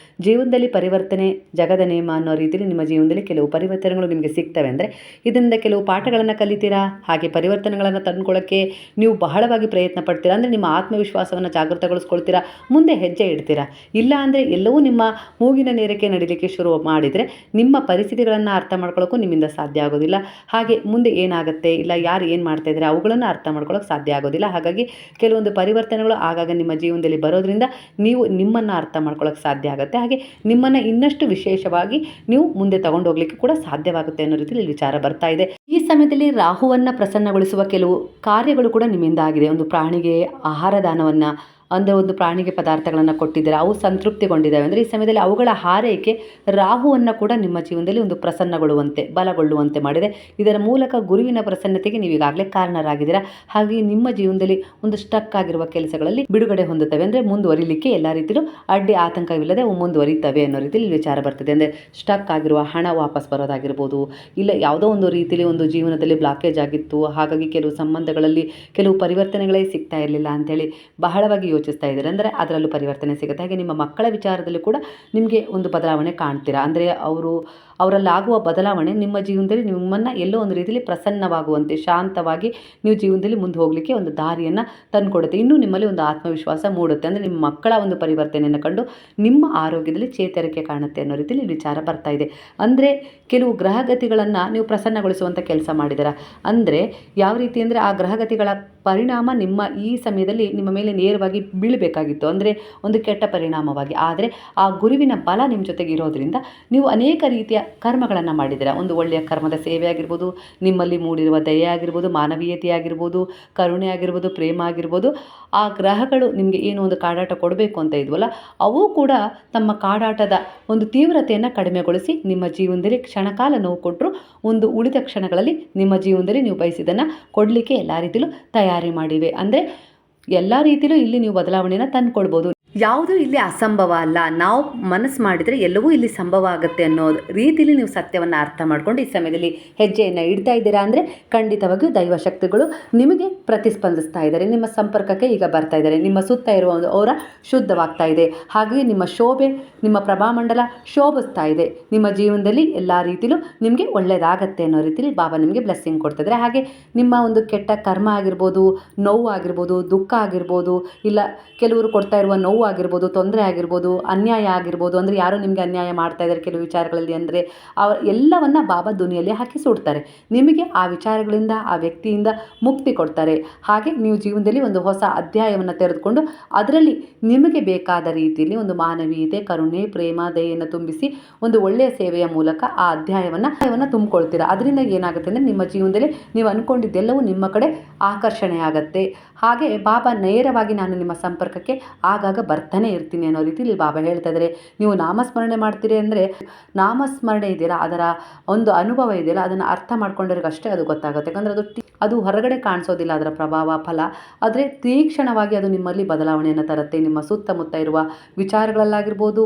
ಜೀವನದಲ್ಲಿ ಪರಿವರ್ತನೆ ಜಗದ ನೇಮ ಅನ್ನೋ ರೀತಿಯಲ್ಲಿ ನಿಮ್ಮ ಜೀವನದಲ್ಲಿ ಕೆಲವು ಪರಿವರ್ತನೆಗಳು ನಿಮಗೆ ಸಿಗ್ತವೆ. ಅಂದರೆ ಇದರಿಂದ ಕೆಲವು ಪಾಠಗಳನ್ನು ಕಲಿತೀರಾ. ಹಾಗೆ ಪರಿವರ್ತನೆಗಳನ್ನು ತಂದುಕೊಳ್ಳೋಕ್ಕೆ ನೀವು ಬಹಳವಾಗಿ ಪ್ರಯತ್ನ ಪಡ್ತೀರಾ. ಅಂದರೆ ನಿಮ್ಮ ಆತ್ಮವಿಶ್ವಾಸವನ್ನು ಜಾಗೃತಗೊಳಿಸ್ಕೊಳ್ತೀರಾ, ಮುಂದೆ ಹೆಜ್ಜೆ ಇಡ್ತೀರಾ. ಇಲ್ಲ ಅಂದರೆ ಎಲ್ಲವೂ ನಿಮ್ಮ ಮೂಗಿನ ನೇರಕ್ಕೆ ನಡಿಲಿಕ್ಕೆ ಶುರು ಮಾಡಿದರೆ ನಿಮ್ಮ ಪರಿಸ್ಥಿತಿಗಳನ್ನು ಅರ್ಥ ಮಾಡ್ಕೊಳ್ಳೋಕ್ಕೂ ನಿಮ್ಮಿಂದ ಸಾಧ್ಯ ಆಗೋದಿಲ್ಲ. ಹಾಗೆ ಮುಂದೆ ಏನಾಗುತ್ತೆ, ಇಲ್ಲ ಯಾರು ಏನು ಮಾಡ್ತಾ ಇದ್ದಾರೆ ಅವುಗಳನ್ನು ಅರ್ಥ ಮಾಡ್ಕೊಳ್ಳೋಕೆ ಸಾಧ್ಯ ಆಗೋದಿಲ್ಲ. ಹಾಗಾಗಿ ಕೆಲವೊಂದು ಪರಿವರ್ತನೆಗಳು ಆಗಾಗ ನಿಮ್ಮ ಜೀವನದಲ್ಲಿ ಬರೋದ್ರಿಂದ ನೀವು ನಿಮ್ಮನ್ನು ಅರ್ಥ ಮಾಡ್ಕೊಳ್ಳೋಕೆ ಸಾಧ್ಯ ಆಗುತ್ತೆ. ಹಾಗೆ ನಿಮ್ಮನ್ನು ಇನ್ನಷ್ಟು ವಿಶೇಷವಾಗಿ ನೀವು ಮುಂದೆ ತಗೊಂಡು ಹೋಗ್ಲಿಕ್ಕೆ ಕೂಡ ಸಾಧ್ಯವಾಗುತ್ತೆ ಅನ್ನೋ ರೀತಿಯಲ್ಲಿ ವಿಚಾರ ಬರ್ತಾ ಇದೆ. ಈ ಸಮಯದಲ್ಲಿ ರಾಹುವನ್ನು ಪ್ರಸನ್ನಗೊಳಿಸುವ ಕೆಲವು ಕಾರ್ಯಗಳು ಕೂಡ ನಿಮ್ಮಿಂದ ಆಗಿದೆ. ಒಂದು ಪ್ರಾಣಿಗೆ ಆಹಾರ ದಾನವನ್ನು, ಅಂದರೆ ಒಂದು ಪ್ರಾಣಿಗೆ ಪದಾರ್ಥಗಳನ್ನು ಕೊಟ್ಟಿದ್ದೀರಾ, ಅವು ಸಂತೃಪ್ತಿಗೊಂಡಿದ್ದಾವೆ. ಅಂದರೆ ಈ ಸಮಯದಲ್ಲಿ ಅವುಗಳ ಹಾರೈಕೆ ರಾಹುವನ್ನು ಕೂಡ ನಿಮ್ಮ ಜೀವನದಲ್ಲಿ ಒಂದು ಪ್ರಸನ್ನಗೊಳ್ಳುವಂತೆ, ಬಲಗೊಳ್ಳುವಂತೆ ಮಾಡಿದೆ. ಇದರ ಮೂಲಕ ಗುರುವಿನ ಪ್ರಸನ್ನತೆಗೆ ನೀವು ಈಗಾಗಲೇ ಕಾರಣರಾಗಿದ್ದೀರಾ. ಹಾಗೆ ನಿಮ್ಮ ಜೀವನದಲ್ಲಿ ಒಂದು ಸ್ಟಕ್ ಆಗಿರುವ ಕೆಲಸಗಳಲ್ಲಿ ಬಿಡುಗಡೆ ಹೊಂದುತ್ತವೆ. ಅಂದರೆ ಮುಂದುವರಿಲಿಕ್ಕೆ ಎಲ್ಲ ರೀತಿಯಲ್ಲೂ ಅಡ್ಡಿ ಆತಂಕವಿಲ್ಲದೆ ಅವು ಮುಂದುವರಿತವೆ ಅನ್ನೋ ರೀತಿಯಲ್ಲಿ ವಿಚಾರ ಬರ್ತದೆ. ಅಂದರೆ ಸ್ಟಕ್ ಆಗಿರುವ ಹಣ ವಾಪಸ್ ಬರೋದಾಗಿರ್ಬೋದು, ಇಲ್ಲ ಯಾವುದೋ ಒಂದು ರೀತಿಯಲ್ಲಿ ಒಂದು ಜೀವನದಲ್ಲಿ ಬ್ಲಾಕೇಜ್ ಆಗಿತ್ತು, ಹಾಗಾಗಿ ಕೆಲವು ಸಂಬಂಧಗಳಲ್ಲಿ ಕೆಲವು ಪರಿವರ್ತನೆಗಳೇ ಸಿಗ್ತಾ ಇರಲಿಲ್ಲ ಅಂಥೇಳಿ ಬಹಳವಾಗಿ ಯೋಚಿಸ್ತಾ ಇದ್ದಾರೆ. ಅಂದರೆ ಅದರಲ್ಲೂ ಪರಿವರ್ತನೆ ಸಿಗುತ್ತೆ. ಹಾಗೆ ನಿಮ್ಮ ಮಕ್ಕಳ ವಿಚಾರದಲ್ಲಿ ಕೂಡ ನಿಮಗೆ ಒಂದು ಬದಲಾವಣೆ ಕಾಣ್ತೀರಾ. ಅಂದರೆ ಅವರಲ್ಲಾಗುವ ಬದಲಾವಣೆ ನಿಮ್ಮ ಜೀವನದಲ್ಲಿ ನಿಮ್ಮನ್ನು ಎಲ್ಲೋ ಒಂದು ರೀತಿಯಲ್ಲಿ ಪ್ರಸನ್ನವಾಗುವಂತೆ, ಶಾಂತವಾಗಿ ನೀವು ಜೀವನದಲ್ಲಿ ಮುಂದೆ ಹೋಗಲಿಕ್ಕೆ ಒಂದು ದಾರಿಯನ್ನು ತಂದುಕೊಡುತ್ತೆ. ಇನ್ನೂ ನಿಮ್ಮಲ್ಲಿ ಒಂದು ಆತ್ಮವಿಶ್ವಾಸ ಮೂಡುತ್ತೆ. ಅಂದರೆ ನಿಮ್ಮ ಮಕ್ಕಳ ಒಂದು ಪರಿವರ್ತನೆಯನ್ನು ಕಂಡು ನಿಮ್ಮ ಆರೋಗ್ಯದಲ್ಲಿ ಚೇತರಿಕೆ ಕಾಣುತ್ತೆ ಅನ್ನೋ ರೀತಿಯಲ್ಲಿ ವಿಚಾರ ಬರ್ತಾ ಇದೆ. ಅಂದರೆ ಕೆಲವು ಗ್ರಹಗತಿಗಳನ್ನು ನೀವು ಪ್ರಸನ್ನಗೊಳಿಸುವಂಥ ಕೆಲಸ ಮಾಡಿದ್ದೀರಾ. ಅಂದರೆ ಯಾವ ರೀತಿ ಅಂದರೆ ಆ ಗ್ರಹಗತಿಗಳ ಪರಿಣಾಮ ನಿಮ್ಮ ಈ ಸಮಯದಲ್ಲಿ ನಿಮ್ಮ ಮೇಲೆ ನೇರವಾಗಿ ಬೀಳಬೇಕಾಗಿತ್ತು. ಅಂದರೆ ಒಂದು ಕೆಟ್ಟ ಪರಿಣಾಮವಾಗಿ. ಆದರೆ ಆ ಗುರುವಿನ ಬಲ ನಿಮ್ಮ ಜೊತೆಗೆ ಇರೋದ್ರಿಂದ ನೀವು ಅನೇಕ ರೀತಿಯ ಕರ್ಮಗಳನ್ನು ಮಾಡಿದ್ದೀರಾ. ಒಂದು ಒಳ್ಳೆಯ ಕರ್ಮದ ಸೇವೆ ಆಗಿರ್ಬೋದು, ನಿಮ್ಮಲ್ಲಿ ಮೂಡಿರುವ ದಯೆ ಆಗಿರ್ಬೋದು, ಮಾನವೀಯತೆ ಆಗಿರ್ಬೋದು, ಕರುಣೆ ಆಗಿರ್ಬೋದು, ಪ್ರೇಮ ಆಗಿರ್ಬೋದು. ಆ ಗ್ರಹಗಳು ನಿಮಗೆ ಏನು ಒಂದು ಕಾಡಾಟ ಕೊಡಬೇಕು ಅಂತ ಇದ್ವಲ್ಲ, ಅವು ಕೂಡ ತಮ್ಮ ಕಾಡಾಟದ ಒಂದು ತೀವ್ರತೆಯನ್ನು ಕಡಿಮೆಗೊಳಿಸಿ ನಿಮ್ಮ ಜೀವನದಲ್ಲಿ ಕ್ಷಣಕಾಲ ನೋವು ಕೊಟ್ಟರು ಒಂದು ಉಳಿದ ಕ್ಷಣಗಳಲ್ಲಿ ನಿಮ್ಮ ಜೀವನದಲ್ಲಿ ನೀವು ಬಯಸಿದ್ದನ್ನು ಕೊಡಲಿಕ್ಕೆ ಎಲ್ಲ ರೀತಿಯಲ್ಲೂ ತಯಾರಿ ಮಾಡಿವೆ. ಅಂದರೆ ಎಲ್ಲ ರೀತಿಯಲ್ಲೂ ಇಲ್ಲಿ ನೀವು ಬದಲಾವಣೆಯನ್ನು ತಂದುಕೊಳ್ಬೋದು. ಯಾವುದೂ ಇಲ್ಲಿ ಅಸಂಭವ ಅಲ್ಲ. ನಾವು ಮನಸ್ಸು ಮಾಡಿದರೆ ಎಲ್ಲವೂ ಇಲ್ಲಿ ಸಂಭವ ಆಗುತ್ತೆ ಅನ್ನೋ ರೀತಿಯಲ್ಲಿ ನೀವು ಸತ್ಯವನ್ನು ಅರ್ಥ ಮಾಡ್ಕೊಂಡು ಈ ಸಮಯದಲ್ಲಿ ಹೆಜ್ಜೆಯನ್ನು ಇಡ್ತಾ ಇದ್ದೀರಾ. ಅಂದರೆ ಖಂಡಿತವಾಗಿಯೂ ದೈವಶಕ್ತಿಗಳು ನಿಮಗೆ ಪ್ರತಿಸ್ಪಂದಿಸ್ತಾ ಇದ್ದಾರೆ. ನಿಮ್ಮ ಸಂಪರ್ಕಕ್ಕೆ ಈಗ ಬರ್ತಾ ಇದ್ದಾರೆ. ನಿಮ್ಮ ಸುತ್ತ ಇರುವ ಅವರ ಶುದ್ಧವಾಗ್ತಾ ಇದೆ. ಹಾಗೆಯೇ ನಿಮ್ಮ ಶೋಭೆ, ನಿಮ್ಮ ಪ್ರಭಾಮಂಡಲ ಶೋಭಿಸ್ತಾ ಇದೆ. ನಿಮ್ಮ ಜೀವನದಲ್ಲಿ ಎಲ್ಲ ರೀತಿಯಲ್ಲೂ ನಿಮಗೆ ಒಳ್ಳೆಯದಾಗತ್ತೆ ಅನ್ನೋ ರೀತಿಯಲ್ಲಿ ಬಾಬಾ ನಿಮಗೆ ಬ್ಲೆಸ್ಸಿಂಗ್ ಕೊಡ್ತಿದ್ದಾರೆ. ಹಾಗೆ ನಿಮ್ಮ ಒಂದು ಕೆಟ್ಟ ಕರ್ಮ ಆಗಿರ್ಬೋದು, ನೋವು ಆಗಿರ್ಬೋದು, ದುಃಖ ಆಗಿರ್ಬೋದು, ಇಲ್ಲ ಕೆಲವರು ಕೊಡ್ತಾ ಇರುವ ನೋವು ನೋವಾಗಿರ್ಬೋದು, ತೊಂದರೆ ಆಗಿರ್ಬೋದು, ಅನ್ಯಾಯ ಆಗಿರ್ಬೋದು, ಅಂದರೆ ಯಾರೋ ನಿಮಗೆ ಅನ್ಯಾಯ ಮಾಡ್ತಾ ಇದ್ದಾರೆ ಕೆಲವು ವಿಚಾರಗಳಲ್ಲಿ ಅಂದರೆ ಎಲ್ಲವನ್ನ ಬಾಬಾ ದುನಿಯಲ್ಲಿ ಹಾಕಿ ಸುಡ್ತಾರೆ. ನಿಮಗೆ ಆ ವಿಚಾರಗಳಿಂದ, ಆ ವ್ಯಕ್ತಿಯಿಂದ ಮುಕ್ತಿ ಕೊಡ್ತಾರೆ. ಹಾಗೆ ನೀವು ಜೀವನದಲ್ಲಿ ಒಂದು ಹೊಸ ಅಧ್ಯಾಯವನ್ನು ತೆರೆದುಕೊಂಡು ಅದರಲ್ಲಿ ನಿಮಗೆ ಬೇಕಾದ ರೀತಿಯಲ್ಲಿ ಒಂದು ಮಾನವೀಯತೆ, ಕರುಣೆ, ಪ್ರೇಮ, ದಯೆಯನ್ನು ತುಂಬಿಸಿ ಒಂದು ಒಳ್ಳೆಯ ಸೇವೆಯ ಮೂಲಕ ಆ ಅಧ್ಯಾಯವನ್ನು ತುಂಬಿಕೊಳ್ತೀರಾ. ಅದರಿಂದ ಏನಾಗುತ್ತೆ ಅಂದರೆ ನಿಮ್ಮ ಜೀವನದಲ್ಲಿ ನೀವು ಅಂದ್ಕೊಂಡಿದ್ದೆಲ್ಲವೂ ನಿಮ್ಮ ಕಡೆ ಆಕರ್ಷಣೆ ಆಗುತ್ತೆ. ಹಾಗೆ ಬಾಬಾ ನೇರವಾಗಿ ನಾನು ನಿಮ್ಮ ಸಂಪರ್ಕಕ್ಕೆ ಆಗಾಗ ಬರ್ತಾನೆ ಇರ್ತೀನಿ ಅನ್ನೋ ರೀತಿಯಲ್ಲಿ ಬಾಬಾ ಹೇಳ್ತಾ ಇದ್ದಾರೆ. ನೀವು ನಾಮಸ್ಮರಣೆ ಮಾಡ್ತೀರಿ ಅಂದರೆ ನಾಮಸ್ಮರಣೆ ಇದೆಯಲ್ಲ, ಅದರ ಒಂದು ಅನುಭವ ಇದೆಯಲ್ಲ, ಅದನ್ನು ಅರ್ಥ ಮಾಡ್ಕೊಂಡವ್ರಿಗಷ್ಟೇ ಅದು ಗೊತ್ತಾಗುತ್ತೆ. ಯಾಕಂದರೆ ಅದು ಹೊರಗಡೆ ಕಾಣಿಸೋದಿಲ್ಲ ಅದರ ಪ್ರಭಾವ, ಫಲ. ಆದರೆ ತೀಕ್ಷ್ಣವಾಗಿ ಅದು ನಿಮ್ಮಲ್ಲಿ ಬದಲಾವಣೆಯನ್ನು ತರುತ್ತೆ. ನಿಮ್ಮ ಸುತ್ತಮುತ್ತ ಇರುವ ವಿಚಾರಗಳಲ್ಲಾಗಿರ್ಬೋದು,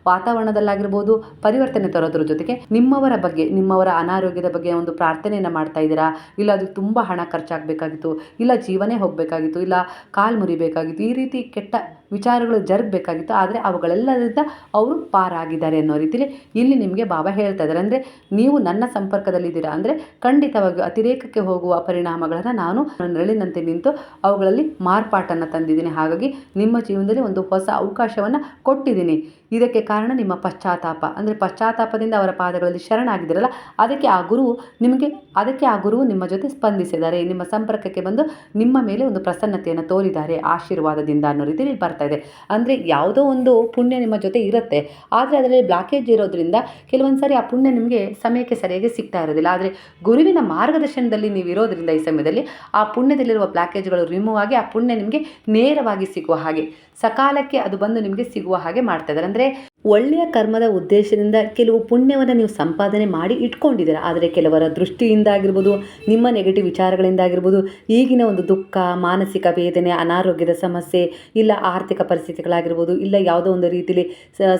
ವಾತಾವರಣದಲ್ಲಾಗಿರ್ಬೋದು ಪರಿವರ್ತನೆ ತರೋದ್ರ ಜೊತೆಗೆ ನಿಮ್ಮವರ ಬಗ್ಗೆ, ನಿಮ್ಮವರ ಅನಾರೋಗ್ಯದ ಬಗ್ಗೆ ಒಂದು ಪ್ರಾರ್ಥನೆಯನ್ನು ಮಾಡ್ತಾ ಇದ್ದೀರಾ, ಇಲ್ಲ ಅದು ತುಂಬ ಹಣ ಖರ್ಚಾಗಬೇಕಾಗಿತ್ತು, ಇಲ್ಲ ಜೀವನೇ ಹೋಗಬೇಕಾಗಿತ್ತು, ಇಲ್ಲ ಕಾಲು ಮುರಿಬೇಕಾಗಿತ್ತು, ಈ ರೀತಿ ಕೆಟ್ಟ ವಿಚಾರಗಳು ಜರುಗಬೇಕಾಗಿತ್ತು, ಆದರೆ ಅವುಗಳೆಲ್ಲದಿಂದ ಅವರು ಪಾರಾಗಿದ್ದಾರೆ ಅನ್ನೋ ರೀತಿಯಲ್ಲಿ ಇಲ್ಲಿ ನಿಮಗೆ ಬಾಬಾ ಹೇಳ್ತಾ ಇದ್ದಾರೆ. ಅಂದರೆ ನೀವು ನನ್ನ ಸಂಪರ್ಕದಲ್ಲಿದ್ದೀರಾ ಅಂದರೆ ಖಂಡಿತವಾಗಿಯೂ ಅತಿರೇಕಕ್ಕೆ ಹೋಗುವ ಪರಿಣಾಮಗಳನ್ನು ನಾನು ನೆರಳಿನಂತೆ ನಿಂತು ಅವುಗಳಲ್ಲಿ ಮಾರ್ಪಾಟನ್ನು ತಂದಿದ್ದೀನಿ. ಹಾಗಾಗಿ ನಿಮ್ಮ ಜೀವನದಲ್ಲಿ ಒಂದು ಹೊಸ ಅವಕಾಶವನ್ನು ಕೊಟ್ಟಿದ್ದೀನಿ. ಇದಕ್ಕೆ ಕಾರಣ ನಿಮ್ಮ ಪಶ್ಚಾತ್ತಾಪ. ಅಂದರೆ ಪಶ್ಚಾತ್ತಾಪದಿಂದ ಅವರ ಪಾದಗಳಲ್ಲಿ ಶರಣಾಗಿದ್ದೀರಲ್ಲ, ಅದಕ್ಕೆ ಆ ಗುರುವು ನಿಮ್ಮ ಜೊತೆ ಸ್ಪಂದಿಸಿದ್ದಾರೆ, ನಿಮ್ಮ ಸಂಪರ್ಕಕ್ಕೆ ಬಂದು ನಿಮ್ಮ ಮೇಲೆ ಒಂದು ಪ್ರಸನ್ನತೆಯನ್ನು ತೋರಿದ್ದಾರೆ ಆಶೀರ್ವಾದದಿಂದ ಅನ್ನೋ ರೀತಿಯಲ್ಲಿ ಬರ್ತಾ ಇದೆ. ಅಂದರೆ ಯಾವುದೋ ಒಂದು ಪುಣ್ಯ ನಿಮ್ಮ ಜೊತೆ ಇರುತ್ತೆ, ಆದರೆ ಅದರಲ್ಲಿ ಬ್ಲಾಕೇಜ್ ಇರೋದ್ರಿಂದ ಕೆಲವೊಂದು ಸಾರಿ ಆ ಪುಣ್ಯ ನಿಮಗೆ ಸಮಯಕ್ಕೆ ಸರಿಯಾಗಿ ಸಿಗ್ತಾ ಇರೋದಿಲ್ಲ. ಆದರೆ ಗುರುವಿನ ಮಾರ್ಗದರ್ಶನದಲ್ಲಿ ನೀವು ಇರೋದ್ರಿಂದ ಈ ಸಮಯದಲ್ಲಿ ಆ ಪುಣ್ಯದಲ್ಲಿರುವ ಬ್ಲಾಕೇಜ್ಗಳು ರಿಮೂವ್ ಆಗಿ ಆ ಪುಣ್ಯ ನಿಮಗೆ ನೇರವಾಗಿ ಸಿಗುವ ಹಾಗೆ, ಸಕಾಲಕ್ಕೆ ಅದು ಬಂದು ನಿಮಗೆ ಸಿಗುವ ಹಾಗೆ ಮಾಡ್ತಾ ಇದ್ದಾರೆ. ಅಂದರೆ ಒಳ್ಳೆಯ ಕರ್ಮದ ಉದ್ದೇಶದಿಂದ ಕೆಲವು ಪುಣ್ಯವನ್ನು ನೀವು ಸಂಪಾದನೆ ಮಾಡಿ ಇಟ್ಕೊಂಡಿದ್ದೀರ. ಆದರೆ ಕೆಲವರ ದೃಷ್ಟಿಯಿಂದ ಆಗಿರ್ಬೋದು, ನಿಮ್ಮ ನೆಗೆಟಿವ್ ವಿಚಾರಗಳಿಂದ ಆಗಿರ್ಬೋದು, ಈಗಿನ ಒಂದು ದುಃಖ, ಮಾನಸಿಕ ವೇದನೆ, ಅನಾರೋಗ್ಯದ ಸಮಸ್ಯೆ, ಇಲ್ಲ ಆರ್ಥಿಕ ಪರಿಸ್ಥಿತಿಗಳಾಗಿರ್ಬೋದು, ಇಲ್ಲ ಯಾವುದೋ ಒಂದು ರೀತಿಯಲ್ಲಿ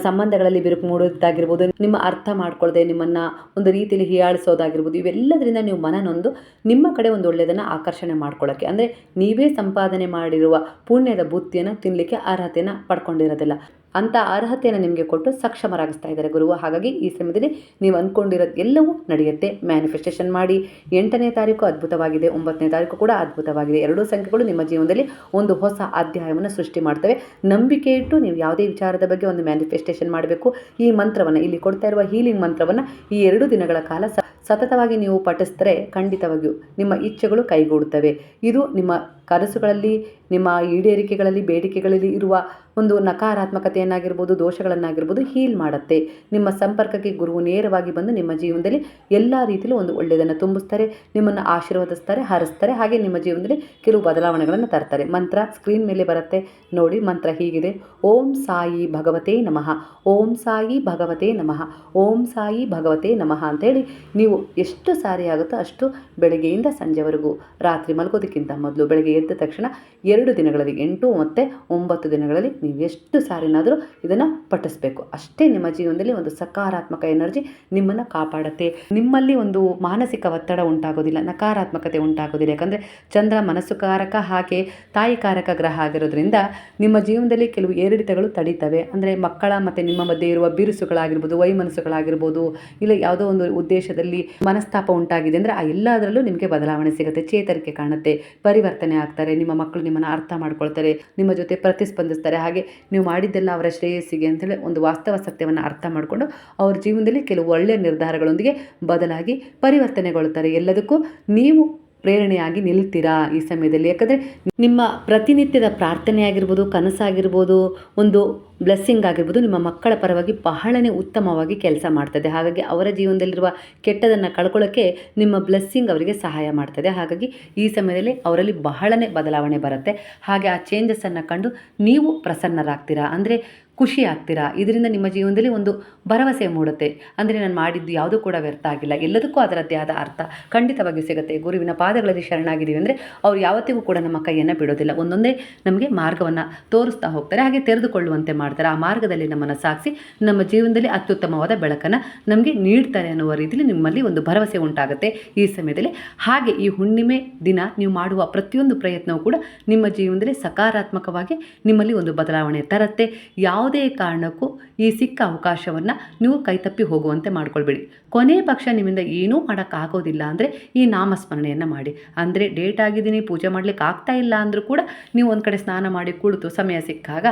ಸಂಬಂಧಗಳಲ್ಲಿ ಬಿರುಕು ಮೂಡೋದಾಗಿರ್ಬೋದು, ನಿಮ್ಮ ಅರ್ಥ ಮಾಡ್ಕೊಳ್ಳದೆ ನಿಮ್ಮನ್ನು ಒಂದು ರೀತಿಯಲ್ಲಿ ಹೀಯಾಳಿಸೋದಾಗಿರ್ಬೋದು, ಇವೆಲ್ಲದರಿಂದ ನೀವು ಮನನೊಂದು ನಿಮ್ಮ ಕಡೆ ಒಂದು ಒಳ್ಳೆಯದನ್ನು ಆಕರ್ಷಣೆ ಮಾಡ್ಕೊಳ್ಳೋಕ್ಕೆ, ಅಂದರೆ ನೀವೇ ಸಂಪಾದನೆ ಮಾಡಿರುವ ಪುಣ್ಯದ ಬುತ್ತಿಯನ್ನು ತಿನ್ನಲಿಕ್ಕೆ ಅರ್ಹತೆಯನ್ನು ಪಡ್ಕೊಂಡಿರೋದಿಲ್ಲ. ಅಂಥ ಅರ್ಹತೆಯನ್ನು ನಿಮಗೆ ಕೊಟ್ಟು ಸಕ್ಷಮರಾಗಿಸ್ತಾ ಇದ್ದಾರೆ ಗುರುವು. ಹಾಗಾಗಿ ಈ ಸಮಯದಲ್ಲಿ ನೀವು ಅಂದ್ಕೊಂಡಿರೋದು ಎಲ್ಲವೂ ನಡೆಯುತ್ತೆ. ಮ್ಯಾನಿಫೆಸ್ಟೇಷನ್ ಮಾಡಿ. 8ನೇ ತಾರೀಕು ಅದ್ಭುತವಾಗಿದೆ, 9ನೇ ತಾರೀಕು ಕೂಡ ಅದ್ಭುತವಾಗಿದೆ. ಎರಡೂ ಸಂಖ್ಯೆಗಳು ನಿಮ್ಮ ಜೀವನದಲ್ಲಿ ಒಂದು ಹೊಸ ಅಧ್ಯಾಯವನ್ನು ಸೃಷ್ಟಿ ಮಾಡ್ತವೆ. ನಂಬಿಕೆ ಇಟ್ಟು ನೀವು ಯಾವುದೇ ವಿಚಾರದ ಬಗ್ಗೆ ಒಂದು ಮ್ಯಾನಿಫೆಸ್ಟೇಷನ್ ಮಾಡಬೇಕು. ಈ ಮಂತ್ರವನ್ನು, ಇಲ್ಲಿ ಕೊಡ್ತಾ ಇರುವ ಹೀಲಿಂಗ್ ಮಂತ್ರವನ್ನು ಈ 2 ದಿನಗಳ ಕಾಲ ಸತತವಾಗಿ ನೀವು ಪಠಿಸಿದರೆ ಖಂಡಿತವಾಗಿಯೂ ನಿಮ್ಮ ಇಚ್ಛೆಗಳು ಕೈಗೂಡುತ್ತವೆ. ಇದು ನಿಮ್ಮ ಕನಸುಗಳಲ್ಲಿ, ನಿಮ್ಮ ಈಡೇರಿಕೆಗಳಲ್ಲಿ, ಬೇಡಿಕೆಗಳಲ್ಲಿ ಇರುವ ಒಂದು ನಕಾರಾತ್ಮಕತೆಯನ್ನಾಗಿರ್ಬೋದು, ದೋಷಗಳನ್ನಾಗಿರ್ಬೋದು ಹೀಲ್ ಮಾಡುತ್ತೆ. ನಿಮ್ಮ ಸಂಪರ್ಕಕ್ಕೆ ಗುರುವು ನೇರವಾಗಿ ಬಂದು ನಿಮ್ಮ ಜೀವನದಲ್ಲಿ ಎಲ್ಲ ರೀತಿಯಲ್ಲೂ ಒಂದು ಒಳ್ಳೆಯದನ್ನು ತುಂಬಿಸ್ತಾರೆ, ನಿಮ್ಮನ್ನು ಆಶೀರ್ವದಿಸ್ತಾರೆ, ಹರಿಸ್ತಾರೆ. ಹಾಗೆ ನಿಮ್ಮ ಜೀವನದಲ್ಲಿ ಕೆಲವು ಬದಲಾವಣೆಗಳನ್ನು ತರ್ತಾರೆ. ಮಂತ್ರ ಸ್ಕ್ರೀನ್ ಮೇಲೆ ಬರುತ್ತೆ ನೋಡಿ. ಮಂತ್ರ ಹೀಗಿದೆ: ಓಂ ಸಾಯಿ ಭಗವತೇ ನಮಃ, ಓಂ ಸಾಯಿ ಭಗವತೇ ನಮಃ, ಓಂ ಸಾಯಿ ಭಗವತೇ ನಮಃ ಅಂತೇಳಿ ನೀವು ಎಷ್ಟು ಸಾರಿ ಆಗುತ್ತೋ ಅಷ್ಟು ಬೆಳಗ್ಗೆಯಿಂದ ಸಂಜೆವರೆಗೂ, ರಾತ್ರಿ ಮಲಗೋದಕ್ಕಿಂತ ಮೊದಲು, ಬೆಳಗ್ಗೆ ಎದ್ದ ತಕ್ಷಣ 2 ದಿನಗಳಲ್ಲಿ, 8 ಮತ್ತು 9 ದಿನಗಳಲ್ಲಿ ನೀವು ಎಷ್ಟು ಸಾರಿನಾದರೂ ಇದನ್ನು ಪಠಿಸಬೇಕು. ಅಷ್ಟೇ ನಿಮ್ಮ ಜೀವನದಲ್ಲಿ ಒಂದು ಸಕಾರಾತ್ಮಕ ಎನರ್ಜಿ ನಿಮ್ಮನ್ನು ಕಾಪಾಡುತ್ತೆ. ನಿಮ್ಮಲ್ಲಿ ಒಂದು ಮಾನಸಿಕ ಒತ್ತಡ ಉಂಟಾಗೋದಿಲ್ಲ, ನಕಾರಾತ್ಮಕತೆ ಉಂಟಾಗೋದಿಲ್ಲ. ಯಾಕಂದರೆ ಚಂದ್ರ ಮನಸ್ಸುಕಾರಕ, ಹಾಗೆ ತಾಯಿಕಾರಕ ಗ್ರಹ ಆಗಿರೋದ್ರಿಂದ ನಿಮ್ಮ ಜೀವನದಲ್ಲಿ ಕೆಲವು ಏರಿಳಿತಗಳು ತಡೀತವೆ. ಅಂದರೆ ಮಕ್ಕಳ ಮತ್ತು ನಿಮ್ಮ ಮಧ್ಯೆ ಇರುವ ಬಿರುಸುಗಳಾಗಿರ್ಬೋದು, ವೈಮನಸ್ಸುಗಳಾಗಿರ್ಬೋದು, ಇಲ್ಲ ಯಾವುದೋ ಒಂದು ಉದ್ದೇಶದಲ್ಲಿ ಮನಸ್ತಾಪ ಉಂಟಾಗಿದೆ ಅಂದರೆ ಆ ಎಲ್ಲದರಲ್ಲೂ ನಿಮಗೆ ಬದಲಾವಣೆ ಸಿಗುತ್ತೆ, ಚೇತರಿಕೆ ಕಾಣುತ್ತೆ, ಪರಿವರ್ತನೆ ಆಗ್ತಾರೆ. ನಿಮ್ಮ ಮಕ್ಕಳು ನಿಮ್ಮನ್ನು ಅರ್ಥ ಮಾಡ್ಕೊಳ್ತಾರೆ, ನಿಮ್ಮ ಜೊತೆ ಪ್ರತಿಸ್ಪಂದಿಸ್ತಾರೆ. ಹಾಗೆ ನೀವು ಮಾಡಿದ್ದೆಲ್ಲ ಅವರ ಶ್ರೇಯಸ್ಸಿಗೆ ಅಂತೇಳಿ ಒಂದು ವಾಸ್ತವ ಸತ್ಯವನ್ನು ಅರ್ಥ ಮಾಡಿಕೊಂಡು ಅವ್ರ ಜೀವನದಲ್ಲಿ ಕೆಲವು ಒಳ್ಳೆಯ ನಿರ್ಧಾರಗಳೊಂದಿಗೆ ಬದಲಾಗಿ ಪರಿವರ್ತನೆಗೊಳ್ತಾರೆ. ಎಲ್ಲದಕ್ಕೂ ನೀವು ಪ್ರೇರಣೆಯಾಗಿ ನಿಲ್ತೀರಾ ಈ ಸಮಯದಲ್ಲಿ. ಯಾಕಂದರೆ ನಿಮ್ಮ ಪ್ರತಿನಿತ್ಯದ ಪ್ರಾರ್ಥನೆ ಆಗಿರ್ಬೋದು, ಕನಸಾಗಿರ್ಬೋದು, ಒಂದು ಬ್ಲೆಸ್ಸಿಂಗ್ ಆಗಿರ್ಬೋದು, ನಿಮ್ಮ ಮಕ್ಕಳ ಪರವಾಗಿ ಬಹಳನೇ ಉತ್ತಮವಾಗಿ ಕೆಲಸ ಮಾಡ್ತದೆ. ಹಾಗಾಗಿ ಅವರ ಜೀವನದಲ್ಲಿರುವ ಕೆಟ್ಟದನ್ನು ಕಳ್ಕೊಳ್ಳೋಕ್ಕೆ ನಿಮ್ಮ ಬ್ಲೆಸ್ಸಿಂಗ್ ಅವರಿಗೆ ಸಹಾಯ ಮಾಡ್ತದೆ. ಹಾಗಾಗಿ ಈ ಸಮಯದಲ್ಲಿ ಅವರಲ್ಲಿ ಬಹಳನೇ ಬದಲಾವಣೆ ಬರುತ್ತೆ. ಹಾಗೆ ಆ ಚೇಂಜಸ್ಸನ್ನು ಕಂಡು ನೀವು ಪ್ರಸನ್ನರಾಗ್ತೀರಾ, ಅಂದರೆ ಖುಷಿ ಆಗ್ತೀರಾ. ಇದರಿಂದ ನಿಮ್ಮ ಜೀವನದಲ್ಲಿ ಒಂದು ಭರವಸೆ ಮೂಡುತ್ತೆ. ಅಂದರೆ ನಾನು ಮಾಡಿದ್ದು ಯಾವುದೂ ಕೂಡ ವ್ಯರ್ಥ ಆಗಿಲ್ಲ, ಎಲ್ಲದಕ್ಕೂ ಅದರದ್ದೇ ಆದ ಅರ್ಥ ಖಂಡಿತವಾಗಿ ಸಿಗುತ್ತೆ. ಗುರುವಿನ ಪಾದಗಳಲ್ಲಿ ಶರಣಾಗಿದ್ದೀವಿ ಅಂದರೆ ಅವ್ರು ಯಾವತ್ತಿಗೂ ಕೂಡ ನಮ್ಮ ಕೈಯನ್ನು ಬಿಡೋದಿಲ್ಲ, ಒಂದೊಂದೇ ನಮಗೆ ಮಾರ್ಗವನ್ನು ತೋರಿಸ್ತಾ ಹೋಗ್ತಾರೆ, ಹಾಗೆ ತೆರೆದುಕೊಳ್ಳುವಂತೆ ಮಾಡ್ತಾರೆ, ಆ ಮಾರ್ಗದಲ್ಲಿ ನಮ್ಮನ್ನು ಸಾಗಿಸಿ ನಮ್ಮ ಜೀವನದಲ್ಲಿ ಅತ್ಯುತ್ತಮವಾದ ಬೆಳಕನ್ನು ನಮಗೆ ನೀಡ್ತಾರೆ ಅನ್ನುವ ರೀತಿಯಲ್ಲಿ ನಿಮ್ಮಲ್ಲಿ ಒಂದು ಭರವಸೆ ಉಂಟಾಗುತ್ತೆ ಈ ಸಮಯದಲ್ಲಿ. ಹಾಗೆ ಈ ಹುಣ್ಣಿಮೆ ದಿನ ನೀವು ಮಾಡುವ ಪ್ರತಿಯೊಂದು ಪ್ರಯತ್ನವೂ ಕೂಡ ನಿಮ್ಮ ಜೀವನದಲ್ಲಿ ಸಕಾರಾತ್ಮಕವಾಗಿ ನಿಮ್ಮಲ್ಲಿ ಒಂದು ಬದಲಾವಣೆ ತರುತ್ತೆ. ಯಾವುದೇ ಕಾರಣಕ್ಕೂ ಈ ಸಿಕ್ಕ ಅವಕಾಶವನ್ನು ನೀವು ಕೈತಪ್ಪಿ ಹೋಗುವಂತೆ ಮಾಡ್ಕೊಳ್ಬೇಡಿ. ಕೊನೆ ಪಕ್ಷ ನಿಮ್ಮಿಂದ ಏನೂ ಮಾಡೋಕ್ಕಾಗೋದಿಲ್ಲ ಅಂದರೆ ಈ ನಾಮಸ್ಮರಣೆಯನ್ನು ಮಾಡಿ. ಅಂದರೆ ಡೇಟ್ ಆಗಿದ್ದೀನಿ, ಪೂಜೆ ಮಾಡಲಿಕ್ಕೆ ಆಗ್ತಾ ಇಲ್ಲ ಅಂದರೂ ಕೂಡ ನೀವು ಒಂದು ಕಡೆ ಸ್ನಾನ ಮಾಡಿ ಕುಳಿತು ಸಮಯ ಸಿಕ್ಕಾಗ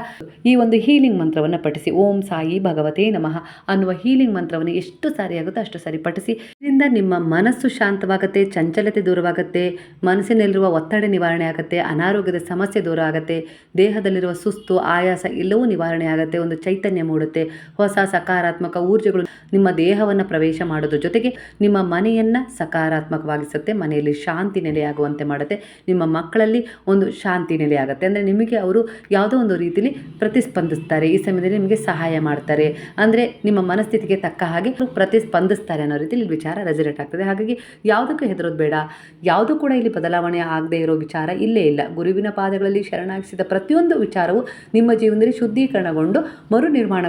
ಈ ಒಂದು ಹೀಲಿಂಗ್ ಮಂತ್ರವನ್ನು ಪಠಿಸಿ. ಓಂ ಸಾಯಿ ಭಗವತೇ ನಮಃ ಅನ್ನುವ ಹೀಲಿಂಗ್ ಮಂತ್ರವನ್ನು ಎಷ್ಟು ಸಾರಿ ಆಗುತ್ತೋ ಅಷ್ಟು ಸಾರಿ ಪಠಿಸಿ. ಇದರಿಂದ ನಿಮ್ಮ ಮನಸ್ಸು ಶಾಂತವಾಗುತ್ತೆ, ಚಂಚಲತೆ ದೂರವಾಗುತ್ತೆ, ಮನಸ್ಸಿನಲ್ಲಿರುವ ಒತ್ತಡ ನಿವಾರಣೆ ಆಗುತ್ತೆ, ಅನಾರೋಗ್ಯದ ಸಮಸ್ಯೆ ದೂರ ಆಗುತ್ತೆ, ದೇಹದಲ್ಲಿರುವ ಸುಸ್ತು ಆಯಾಸ ಎಲ್ಲವೂ ನಿವಾರಣೆ ಆಗುತ್ತೆ, ಒಂದು ಚೈತನ್ಯ ಮೂಡುತ್ತೆ, ಹೊಸ ಸಕಾರಾತ್ಮಕ ಊರ್ಜೆಗಳು ನಿಮ್ಮ ದೇಹವನ್ನು ಪ್ರವೇಶ ಮಾಡೋದ್ರ ಜೊತೆಗೆ ನಿಮ್ಮ ಮನೆಯನ್ನು ಸಕಾರಾತ್ಮಕವಾಗಿಸುತ್ತೆ, ಮನೆಯಲ್ಲಿ ಶಾಂತಿ ನೆಲೆಯಾಗುವಂತೆ ಮಾಡುತ್ತೆ, ನಿಮ್ಮ ಮಕ್ಕಳಲ್ಲಿ ಒಂದು ಶಾಂತಿ ನೆಲೆಯಾಗುತ್ತೆ. ಅಂದರೆ ನಿಮಗೆ ಅವರು ಯಾವುದೋ ಒಂದು ರೀತಿಯಲ್ಲಿ ಪ್ರತಿಸ್ಪಂದಿಸ್ತಾರೆ, ಈ ಸಮಯದಲ್ಲಿ ನಿಮಗೆ ಸಹಾಯ ಮಾಡ್ತಾರೆ, ಅಂದರೆ ನಿಮ್ಮ ಮನಸ್ಥಿತಿಗೆ ತಕ್ಕ ಹಾಗೆ ಪ್ರತಿಸ್ಪಂದಿಸ್ತಾರೆ ಅನ್ನೋ ರೀತಿಯಲ್ಲಿ ವಿಚಾರ ರೆಸನೇಟ್ ಆಗ್ತದೆ. ಹಾಗಾಗಿ ಯಾವುದಕ್ಕೂ ಹೆದರೋದು ಬೇಡ. ಯಾವುದೂ ಕೂಡ ಇಲ್ಲಿ ಬದಲಾವಣೆ ಆಗದೇ ಇರೋ ವಿಚಾರ ಇಲ್ಲೇ ಇಲ್ಲ. ಗುರುವಿನ ಪಾದಗಳಲ್ಲಿ ಶರಣಾಗಿಸಿದ ಪ್ರತಿಯೊಂದು ವಿಚಾರವು ನಿಮ್ಮ ಜೀವನದಲ್ಲಿ ಶುದ್ಧೀಕರಣಗೊಂಡು ಮರು ನಿರ್ಮಾಣ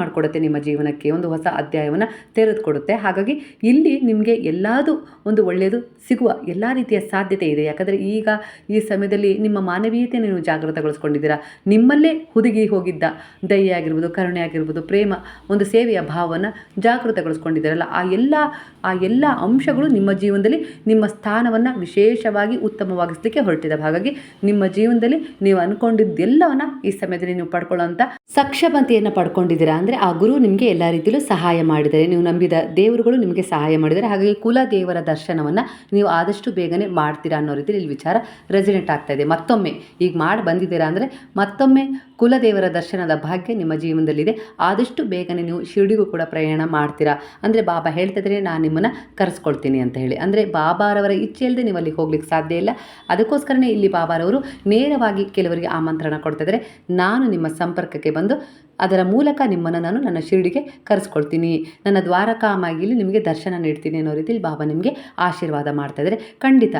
ಮಾಡಿಕೊಡುತ್ತೆ, ನಿಮ್ಮ ಜೀವನಕ್ಕೆ ಒಂದು ಹೊಸ ಅಧ್ಯಾಯವನ್ನು ತೆರೆದುಕೊಡುತ್ತೆ. ಹಾಗಾಗಿ ಇಲ್ಲಿ ನಿಮಗೆ ಎಲ್ಲದೂ ಒಂದು ಒಳ್ಳೆಯದು ಸಿಗುವ ಎಲ್ಲ ರೀತಿಯ ಸಾಧ್ಯತೆ ಇದೆ. ಯಾಕಂದರೆ ಈಗ ಈ ಸಮಯದಲ್ಲಿ ನಿಮ್ಮ ಮಾನವೀಯತೆಯನ್ನು ನೀವು ಜಾಗೃತಗೊಳಿಸ್ಕೊಂಡಿದ್ದೀರಾ. ನಿಮ್ಮಲ್ಲೇ ಹುದುಗಿ ಹೋಗಿದ್ದ ದಯೆ ಆಗಿರ್ಬೋದು, ಕರುಣೆ ಆಗಿರ್ಬೋದು, ಪ್ರೇಮ, ಒಂದು ಸೇವೆಯ ಭಾವವನ್ನು ಜಾಗೃತಗೊಳಿಸ್ಕೊಂಡಿದ್ದೀರಲ್ಲ, ಆ ಎಲ್ಲ ಅಂಶಗಳು ನಿಮ್ಮ ಜೀವನದಲ್ಲಿ ನಿಮ್ಮ ಸ್ಥಾನವನ್ನು ವಿಶೇಷವಾಗಿ ಉತ್ತಮವಾಗಿಸಲಿಕ್ಕೆ ಹೊರಟಿದೆ. ಹಾಗಾಗಿ ನಿಮ್ಮ ಜೀವನದಲ್ಲಿ ನೀವು ಅಂದ್ಕೊಂಡಿದ್ದೆಲ್ಲವನ್ನು ಈ ಸಮಯದಲ್ಲಿ ನೀವು ಪಡ್ಕೊಳ್ಳೋಂಥ ಸಕ್ಷಮತೆಯನ್ನು ಪಡ್ಕೊಂಡಿದ್ದೀರಾ. ಅಂದರೆ ಆ ಗುರು ನಿಮಗೆ ಎಲ್ಲ ರೀತಿಯಲ್ಲೂ ಸಹಾಯ ಮಾಡಿದ್ದಾರೆ, ನೀವು ನಂಬಿದ ದೇವರುಗಳು ನಿಮಗೆ ಸಹಾಯ ಮಾಡಿದ್ದಾರೆ. ಹಾಗಾಗಿ ಕುಲ ದೇವರ ದರ್ಶನವನ್ನು ನೀವು ಆದಷ್ಟು ಬೇಗನೆ ಮಾಡ್ತೀರಾ ಅನ್ನೋ ರೀತಿಯಲ್ಲಿ ಇಲ್ಲಿ ವಿಚಾರ ರೆಸಿಡೆಂಟ್ ಆಗ್ತಾ ಇದೆ. ಮತ್ತೊಮ್ಮೆ ಈಗ ಮಾಡಿ ಬಂದಿದ್ದೀರಾ ಅಂದರೆ ಮತ್ತೊಮ್ಮೆ ಕುಲದೇವರ ದರ್ಶನದ ಭಾಗ್ಯ ನಿಮ್ಮ ಜೀವನದಲ್ಲಿದೆ. ಆದಷ್ಟು ಬೇಗನೆ ನೀವು ಶಿರ್ಡಿಗೂ ಕೂಡ ಪ್ರಯಾಣ ಮಾಡ್ತೀರಾ. ಅಂದರೆ ಬಾಬಾ ಹೇಳ್ತಿದ್ರೆ ನಾನು ನಿಮ್ಮನ್ನು ಕರೆಸ್ಕೊಳ್ತೀನಿ ಅಂತ ಹೇಳಿ. ಅಂದರೆ ಬಾಬಾರವರ ಇಚ್ಛೆ ಇಲ್ಲದೆ ನೀವು ಅಲ್ಲಿಗೆ ಹೋಗ್ಲಿಕ್ಕೆ ಸಾಧ್ಯ ಇಲ್ಲ. ಅದಕ್ಕೋಸ್ಕರನೇ ಇಲ್ಲಿ ಬಾಬಾರವರು ನೇರವಾಗಿ ಕೆಲವರಿಗೆ ಆಮಂತ್ರಣ ಕೊಡ್ತಿದ್ದಾರೆ, ನಾನು ನಿಮ್ಮ ಸಂಪರ್ಕಕ್ಕೆ ಬಂದು ಅದರ ಮೂಲಕ ನಿಮ್ಮನ್ನು ನಾನು ನನ್ನ ಶಿರ್ಡಿಗೆ ಕರೆಸ್ಕೊಳ್ತೀನಿ, ನನ್ನ ದ್ವಾರಕಾಮಾಗಿಲಿ ನಿಮಗೆ ದರ್ಶನ ನೀಡ್ತೀನಿ ಅನ್ನೋ ರೀತಿಯಲ್ಲಿ ಬಾಬಾ ನಿಮಗೆ ಆಶೀರ್ವಾದ ಮಾಡ್ತಾಯಿದ್ದಾರೆ. ಖಂಡಿತ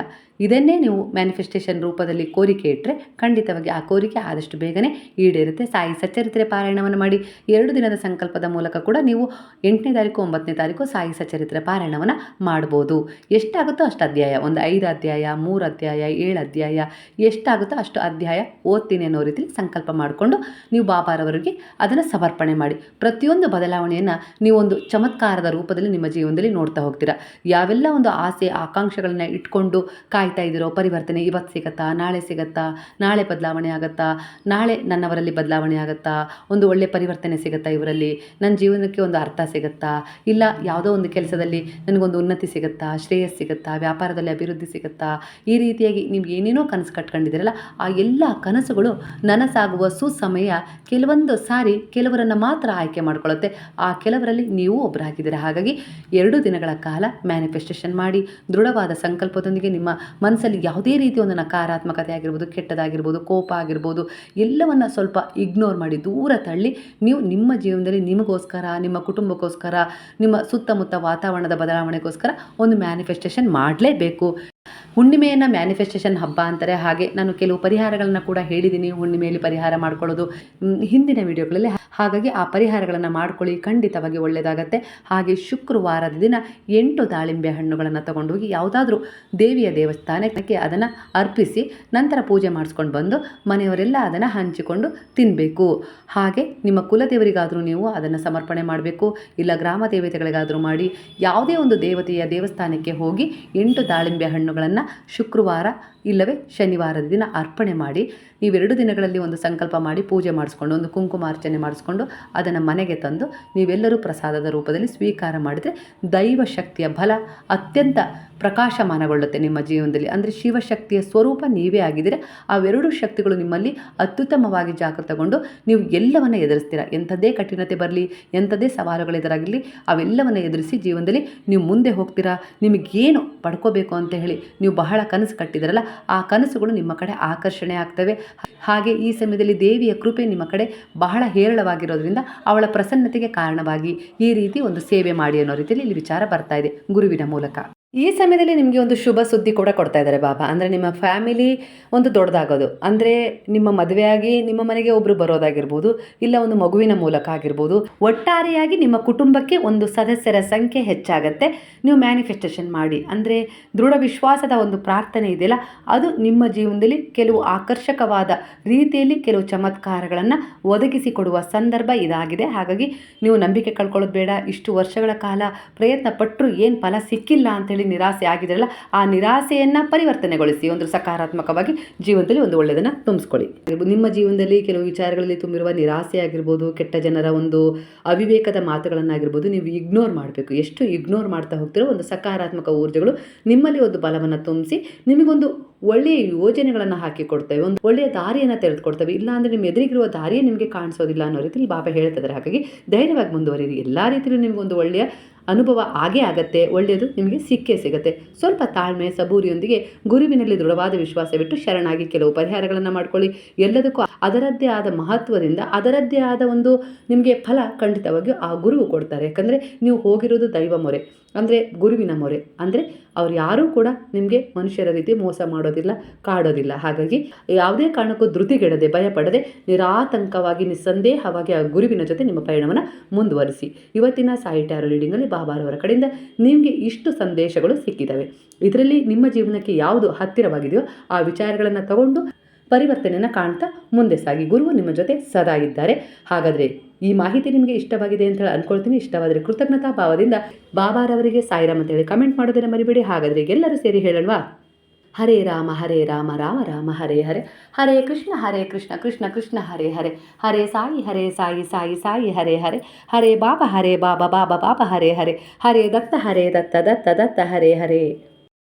ಇದನ್ನೇ ನೀವು ಮ್ಯಾನಿಫೆಸ್ಟೇಷನ್ ರೂಪದಲ್ಲಿ ಕೋರಿಕೆ ಇಟ್ಟರೆ ಖಂಡಿತವಾಗಿ ಆ ಕೋರಿಕೆ ಆದಷ್ಟು ಬೇಗನೆ ಈಡೇರುತ್ತೆ. ಸಾಯಿ ಸಚ್ಚರಿತ್ರೆ ಪಾರಾಯಣವನ್ನು ಮಾಡಿ 2 ದಿನದ ಸಂಕಲ್ಪದ ಮೂಲಕ ಕೂಡ ನೀವು 8ನೇ ತಾರೀಕು 9ನೇ ತಾರೀಕು ಸಾಯಿ ಸಚ್ಚರಿತ್ರೆ ಪಾರಾಯಣವನ್ನು ಮಾಡ್ಬೋದು. ಎಷ್ಟಾಗುತ್ತೋ ಅಷ್ಟು ಅಧ್ಯಾಯ, ಒಂದು 5 ಅಧ್ಯಾಯ, 3 ಅಧ್ಯಾಯ, 7 ಅಧ್ಯಾಯ, ಎಷ್ಟಾಗುತ್ತೋ ಅಷ್ಟು ಅಧ್ಯಾಯ ಓದ್ತೀನಿ ಅನ್ನೋ ರೀತಿಯಲ್ಲಿ ಸಂಕಲ್ಪ ಮಾಡಿಕೊಂಡು ನೀವು ಬಾಬಾರವರಿಗೆ ಅದನ್ನು ಸಮರ್ಪಣೆ ಮಾಡಿ. ಪ್ರತಿಯೊಂದು ಬದಲಾವಣೆಯನ್ನು ನೀವೊಂದು ಚಮತ್ಕಾರದ ರೂಪದಲ್ಲಿ ನಿಮ್ಮ ಜೀವನದಲ್ಲಿ ನೋಡ್ತಾ ಹೋಗ್ತೀರಾ. ಯಾವೆಲ್ಲ ಒಂದು ಆಸೆ ಆಕಾಂಕ್ಷೆಗಳನ್ನ ಇಟ್ಕೊಂಡು ಕಾಯ್ತಾ ಇದ್ದೀರೋ, ಪರಿವರ್ತನೆ ಇವತ್ತು ಸಿಗುತ್ತಾ, ನಾಳೆ ಸಿಗುತ್ತಾ, ನಾಳೆ ಬದಲಾವಣೆ ಆಗುತ್ತಾ, ನಾಳೆ ನನ್ನವರಲ್ಲಿ ಬದಲಾವಣೆ ಆಗುತ್ತಾ, ಒಂದು ಒಳ್ಳೆ ಪರಿವರ್ತನೆ ಸಿಗುತ್ತಾ, ಇವರಲ್ಲಿ ನನ್ನ ಜೀವನಕ್ಕೆ ಒಂದು ಅರ್ಥ ಸಿಗುತ್ತಾ, ಇಲ್ಲ ಯಾವುದೋ ಒಂದು ಕೆಲಸದಲ್ಲಿ ನನಗೊಂದು ಉನ್ನತಿ ಸಿಗುತ್ತಾ, ಶ್ರೇಯಸ್ ಸಿಗುತ್ತಾ, ವ್ಯಾಪಾರದಲ್ಲಿ ಅಭಿವೃದ್ಧಿ ಸಿಗುತ್ತಾ, ಈ ರೀತಿಯಾಗಿ ನೀವು ಏನೇನೋ ಕನಸು ಕಟ್ಕೊಂಡಿದ್ದೀರಲ್ಲ, ಆ ಎಲ್ಲ ಕನಸುಗಳು ನನಸಾಗುವ ಸುಸಮಯ ಕೆಲವೊಂದು ಸಾರಿ ಕೆಲವರನ್ನು ಮಾತ್ರ ಆಯ್ಕೆ ಮಾಡ್ಕೊಳ್ಳುತ್ತೆ. ಆ ಕೆಲವರಲ್ಲಿ ನೀವು ಒಬ್ಬರಾಗಿದ್ದೀರಾ. ಹಾಗಾಗಿ 2 ದಿನಗಳ ಕಾಲ ಮ್ಯಾನಿಫೆಸ್ಟೇಷನ್ ಮಾಡಿ ದೃಢವಾದ ಸಂಕಲ್ಪದೊಂದಿಗೆ ನಿಮ್ಮ ಮನಸ್ಸಲ್ಲಿ ಯಾವುದೇ ರೀತಿಯ ಒಂದು ನಕಾರಾತ್ಮಕತೆ ಆಗಿರ್ಬೋದು, ಕೆಟ್ಟದಾಗಿರ್ಬೋದು, ಕೋಪ ಆಗಿರ್ಬೋದು, ಎಲ್ಲವನ್ನು ಸ್ವಲ್ಪ ಇಗ್ನೋರ್ ಮಾಡಿ ದೂರ ತಳ್ಳಿ ನೀವು ನಿಮ್ಮ ಜೀವನದಲ್ಲಿ ನಿಮಗೋಸ್ಕರ, ನಿಮ್ಮ ಕುಟುಂಬಕ್ಕೋಸ್ಕರ, ನಿಮ್ಮ ಸುತ್ತಮುತ್ತ ವಾತಾವರಣದ ಬದಲಾವಣೆಗೋಸ್ಕರ ಒಂದು ಮ್ಯಾನಿಫೆಸ್ಟೇಷನ್ ಮಾಡಲೇಬೇಕು. ಹುಣ್ಣಿಮೆಯನ್ನು ಮ್ಯಾನಿಫೆಸ್ಟೇಷನ್ ಹಬ್ಬ ಅಂತಾರೆ. ಹಾಗೆ ನಾನು ಕೆಲವು ಪರಿಹಾರಗಳನ್ನು ಕೂಡ ಹೇಳಿದ್ದೀನಿ, ಹುಣ್ಣಿಮೆಯಲ್ಲಿ ಪರಿಹಾರ ಮಾಡ್ಕೊಳ್ಳೋದು ಹಿಂದಿನ ವಿಡಿಯೋಗಳಲ್ಲಿ. ಹಾಗಾಗಿ ಆ ಪರಿಹಾರಗಳನ್ನು ಮಾಡ್ಕೊಳ್ಳಿ, ಖಂಡಿತವಾಗಿ ಒಳ್ಳೆಯದಾಗತ್ತೆ. ಹಾಗೆ ಶುಕ್ರವಾರದ ದಿನ 8 ದಾಳಿಂಬೆ ಹಣ್ಣುಗಳನ್ನು ತಗೊಂಡೋಗಿ ಯಾವುದಾದ್ರೂ ದೇವಿಯ ದೇವಸ್ಥಾನಕ್ಕೆ ಅದನ್ನು ಅರ್ಪಿಸಿ ನಂತರ ಪೂಜೆ ಮಾಡಿಸ್ಕೊಂಡು ಬಂದು ಮನೆಯವರೆಲ್ಲ ಅದನ್ನು ಹಂಚಿಕೊಂಡು ತಿನ್ನಬೇಕು. ಹಾಗೆ ನಿಮ್ಮ ಕುಲದೇವರಿಗಾದರೂ ನೀವು ಅದನ್ನು ಸಮರ್ಪಣೆ ಮಾಡಬೇಕು, ಇಲ್ಲ ಗ್ರಾಮ ದೇವತೆಗಳಿಗಾದರೂ ಮಾಡಿ, ಯಾವುದೇ ಒಂದು ದೇವತೆಯ ದೇವಸ್ಥಾನಕ್ಕೆ ಹೋಗಿ 8 ದಾಳಿಂಬೆ ಹಣ್ಣುಗಳನ್ನು ಶುಕ್ರವಾರ ಇಲ್ಲವೇ ಶನಿವಾರದ ದಿನ ಅರ್ಪಣೆ ಮಾಡಿ, ನೀವು 2 ದಿನಗಳಲ್ಲಿ ಒಂದು ಸಂಕಲ್ಪ ಮಾಡಿ ಪೂಜೆ ಮಾಡಿಸ್ಕೊಂಡು ಒಂದು ಕುಂಕುಮಾರ್ಚನೆ ಮಾಡಿಸ್ಕೊಂಡು ಅದನ್ನು ಮನೆಗೆ ತಂದು ನೀವೆಲ್ಲರೂ ಪ್ರಸಾದದ ರೂಪದಲ್ಲಿ ಸ್ವೀಕಾರ ಮಾಡಿದರೆ ದೈವ ಶಕ್ತಿಯ ಬಲ ಅತ್ಯಂತ ಪ್ರಕಾಶಮಾನಗೊಳ್ಳುತ್ತೆ ನಿಮ್ಮ ಜೀವನದಲ್ಲಿ. ಅಂದರೆ ಶಿವಶಕ್ತಿಯ ಸ್ವರೂಪ ನೀವೇ ಆಗಿದ್ದೀರ. ಅವೆರಡು ಶಕ್ತಿಗಳು ನಿಮ್ಮಲ್ಲಿ ಅತ್ಯುತ್ತಮವಾಗಿ ಜಾಗೃತಗೊಂಡು ನೀವು ಎಲ್ಲವನ್ನು ಎದುರಿಸ್ತೀರ. ಎಂಥದ್ದೇ ಕಠಿಣತೆ ಬರಲಿ, ಎಂಥದ್ದೇ ಸವಾಲುಗಳು ಎದುರಾಗಿರಲಿ, ಅವೆಲ್ಲವನ್ನು ಎದುರಿಸಿ ಜೀವನದಲ್ಲಿ ನೀವು ಮುಂದೆ ಹೋಗ್ತೀರಾ. ನಿಮಗೇನು ಪಡ್ಕೋಬೇಕು ಅಂತ ಹೇಳಿ ನೀವು ಬಹಳ ಕನಸು ಕಟ್ಟಿದಿರಲ್ಲ, ಆ ಕನಸುಗಳು ನಿಮ್ಮ ಕಡೆ ಆಕರ್ಷಣೆ ಆಗ್ತವೆ. ಹಾಗೆ ಈ ಸಮಯದಲ್ಲಿ ದೇವಿಯ ಕೃಪೆ ನಿಮ್ಮ ಕಡೆ ಬಹಳ ಹೇರಳವಾಗಿರೋದ್ರಿಂದ ಅವಳ ಪ್ರಸನ್ನತೆಗೆ ಕಾರಣವಾಗಿ ಈ ರೀತಿ ಒಂದು ಸೇವೆ ಮಾಡಿ ಅನ್ನೋ ರೀತಿಯಲ್ಲಿ ಇಲ್ಲಿ ವಿಚಾರ ಬರ್ತಾ ಇದೆ ಗುರುವಿನ ಮೂಲಕ. ಈ ಸಮಯದಲ್ಲಿ ನಿಮಗೆ ಒಂದು ಶುಭ ಸುದ್ದಿ ಕೂಡ ಕೊಡ್ತಾ ಇದ್ದಾರೆ ಬಾಬಾ. ಅಂದರೆ ನಿಮ್ಮ ಫ್ಯಾಮಿಲಿ ಒಂದು ದೊಡ್ಡದಾಗೋದು, ಅಂದರೆ ನಿಮ್ಮ ಮದುವೆಯಾಗಿ ನಿಮ್ಮ ಮನೆಗೆ ಒಬ್ಬರು ಬರೋದಾಗಿರ್ಬೋದು, ಇಲ್ಲ ಒಂದು ಮಗುವಿನ ಮೂಲಕ ಆಗಿರ್ಬೋದು. ಒಟ್ಟಾರೆಯಾಗಿ ನಿಮ್ಮ ಕುಟುಂಬಕ್ಕೆ ಒಂದು ಸದಸ್ಯರ ಸಂಖ್ಯೆ ಹೆಚ್ಚಾಗತ್ತೆ. ನೀವು ಮ್ಯಾನಿಫೆಸ್ಟೇಷನ್ ಮಾಡಿ, ಅಂದರೆ ದೃಢ ವಿಶ್ವಾಸದ ಒಂದು ಪ್ರಾರ್ಥನೆ ಇದೆಯಲ್ಲ, ಅದು ನಿಮ್ಮ ಜೀವನದಲ್ಲಿ ಕೆಲವು ಆಕರ್ಷಕವಾದ ರೀತಿಯಲ್ಲಿ ಕೆಲವು ಚಮತ್ಕಾರಗಳನ್ನು ಒದಗಿಸಿಕೊಡುವ ಸಂದರ್ಭ ಇದಾಗಿದೆ. ಹಾಗಾಗಿ ನೀವು ನಂಬಿಕೆ ಕಳ್ಕೊಳ್ಳೋದು ಬೇಡ. ಇಷ್ಟು ವರ್ಷಗಳ ಕಾಲ ಪ್ರಯತ್ನ ಪಟ್ಟರು ಏನು ಫಲ ಸಿಕ್ಕಿಲ್ಲ ಅಂತೇಳಿ ನಿರಾಸೆ ಆಗಿದ್ರಲ್ಲ, ಆ ನಿರಾಸೆಯನ್ನು ಪರಿವರ್ತನೆಗೊಳಿಸಿ ಒಂದು ಸಕಾರಾತ್ಮಕವಾಗಿ ಜೀವನದಲ್ಲಿ ಒಂದು ಒಳ್ಳೆಯದನ್ನು ತುಂಬಿಸ್ಕೊಳ್ಳಿ. ನಿಮ್ಮ ಜೀವನದಲ್ಲಿ ಕೆಲವು ವಿಚಾರಗಳಲ್ಲಿ ತುಂಬಿರುವ ನಿರಾಸೆ ಆಗಿರ್ಬೋದು, ಕೆಟ್ಟ ಜನರ ಒಂದು ಅವಿವೇಕದ ಮಾತುಗಳನ್ನಾಗಿರ್ಬೋದು, ನೀವು ಇಗ್ನೋರ್ ಮಾಡಬೇಕು. ಎಷ್ಟು ಇಗ್ನೋರ್ ಮಾಡ್ತಾ ಹೋಗ್ತಿರೋ ಒಂದು ಸಕಾರಾತ್ಮಕ ಊರ್ಜೆಗಳು ನಿಮ್ಮಲ್ಲಿ ಒಂದು ಬಲವನ್ನು ತುಂಬಿಸಿ ನಿಮಗೊಂದು ಒಳ್ಳೆಯ ಯೋಜನೆಗಳನ್ನು ಹಾಕಿಕೊಡ್ತವೆ, ಒಂದು ಒಳ್ಳೆಯ ದಾರಿಯನ್ನು ತೆರೆದುಕೊಡ್ತವೆ. ಇಲ್ಲಾಂದರೆ ನಿಮ್ಮ ಎದುರಿಗಿರುವ ದಾರಿಯೇ ನಿಮಗೆ ಕಾಣಿಸೋದಿಲ್ಲ ಅನ್ನೋ ರೀತಿಯಲ್ಲಿ ಬಾಬಾ ಹೇಳ್ತಿದ್ದಾರೆ. ಹಾಗಾಗಿ ಧೈರ್ಯವಾಗಿ ಮುಂದುವರಿಯಿರಿ. ಎಲ್ಲ ರೀತಿಯಲ್ಲೂ ನಿಮಗೊಂದು ಒಳ್ಳೆಯ ಅನುಭವ ಆಗೇ ಆಗತ್ತೆ, ಒಳ್ಳೆಯದು ನಿಮಗೆ ಸಿಕ್ಕೇ ಸಿಗುತ್ತೆ. ಸ್ವಲ್ಪ ತಾಳ್ಮೆ ಸಬೂರಿಯೊಂದಿಗೆ ಗುರುವಿನಲ್ಲಿ ದೃಢವಾದ ವಿಶ್ವಾಸವಿಟ್ಟು ಶರಣಾಗಿ ಕೆಲವು ಪರಿಹಾರಗಳನ್ನು ಮಾಡ್ಕೊಳ್ಳಿ. ಎಲ್ಲದಕ್ಕೂ ಅದರದ್ದೇ ಆದ ಮಹತ್ವದಿಂದ ಅದರದ್ದೇ ಆದ ಒಂದು ನಿಮಗೆ ಫಲ ಖಂಡಿತವಾಗಿಯೂ ಆ ಗುರುವು ಕೊಡ್ತಾರೆ. ಯಾಕಂದರೆ ನೀವು ಹೋಗಿರೋದು ದೈವ ಮೊರೆ, ಅಂದರೆ ಗುರುವಿನ ಮೊರೆ. ಅಂದರೆ ಅವ್ರು ಯಾರೂ ಕೂಡ ನಿಮಗೆ ಮನುಷ್ಯರ ರೀತಿ ಮೋಸ ಮಾಡೋದಿಲ್ಲ, ಕಾಡೋದಿಲ್ಲ. ಹಾಗಾಗಿ ಯಾವುದೇ ಕಾರಣಕ್ಕೂ ಧೃತಿಗೆಡದೆ, ಭಯಪಡದೆ, ನಿರಾತಂಕವಾಗಿ ನಿಸ್ಸಂದೇಹವಾಗಿ ಆ ಗುರುವಿನ ಜೊತೆ ನಿಮ್ಮ ಪಯಣವನ್ನು ಮುಂದುವರಿಸಿ. ಇವತ್ತಿನ ಸಾಯಿ ಟ್ಯಾರೋ ರೀಡಿಂಗಲ್ಲಿ ಬಾಬಾರವರ ಕಡೆಯಿಂದ ನಿಮಗೆ ಇಷ್ಟು ಸಂದೇಶಗಳು ಸಿಕ್ಕಿದ್ದಾವೆ. ಇದರಲ್ಲಿ ನಿಮ್ಮ ಜೀವನಕ್ಕೆ ಯಾವುದು ಹತ್ತಿರವಾಗಿದೆಯೋ ಆ ವಿಚಾರಗಳನ್ನು ತಗೊಂಡು ಪರಿವರ್ತನೆಯನ್ನು ಕಾಣ್ತಾ ಮುಂದೆ ಸಾಗಿ. ಗುರುವು ನಿಮ್ಮ ಜೊತೆ ಸದಾ ಇದ್ದಾರೆ. ಹಾಗಾದರೆ ಈ ಮಾಹಿತಿ ನಿಮಗೆ ಇಷ್ಟವಾಗಿದೆ ಅಂತ ಹೇಳಿ ಅಂದ್ಕೊಳ್ತೀನಿ. ಇಷ್ಟವಾದರೆ ಕೃತಜ್ಞತಾ ಭಾವದಿಂದ ಬಾಬಾರವರಿಗೆ ಸಾಯಿರಾಮ್ ಅಂತೇಳಿ ಕಮೆಂಟ್ ಮಾಡೋದನ್ನು ಮರಿಬೇಡಿ. ಹಾಗಾದರೆ ಎಲ್ಲರೂ ಸೇರಿ ಹೇಳಲ್ವಾ? ಹರೇ ರಾಮ ರಾಮ ರಾಮ ಹರೇ ಹರೇ, ಹರೇ ಕೃಷ್ಣ ಕೃಷ್ಣ ಕೃಷ್ಣ ಹರೇ ಹರೇ, ಹರೇ ಸಾಯಿ ಸಾಯಿ ಸಾಯಿ ಹರೇ ಹರೇ, ಹರೇ ಬಾಬಾ ಬಾಬಾ ಬಾಬಾ ಹರೇ ಹರೇ, ಹರೇ ದತ್ತ ದತ್ತ ದತ್ತ ಹರೇ ಹರೇ.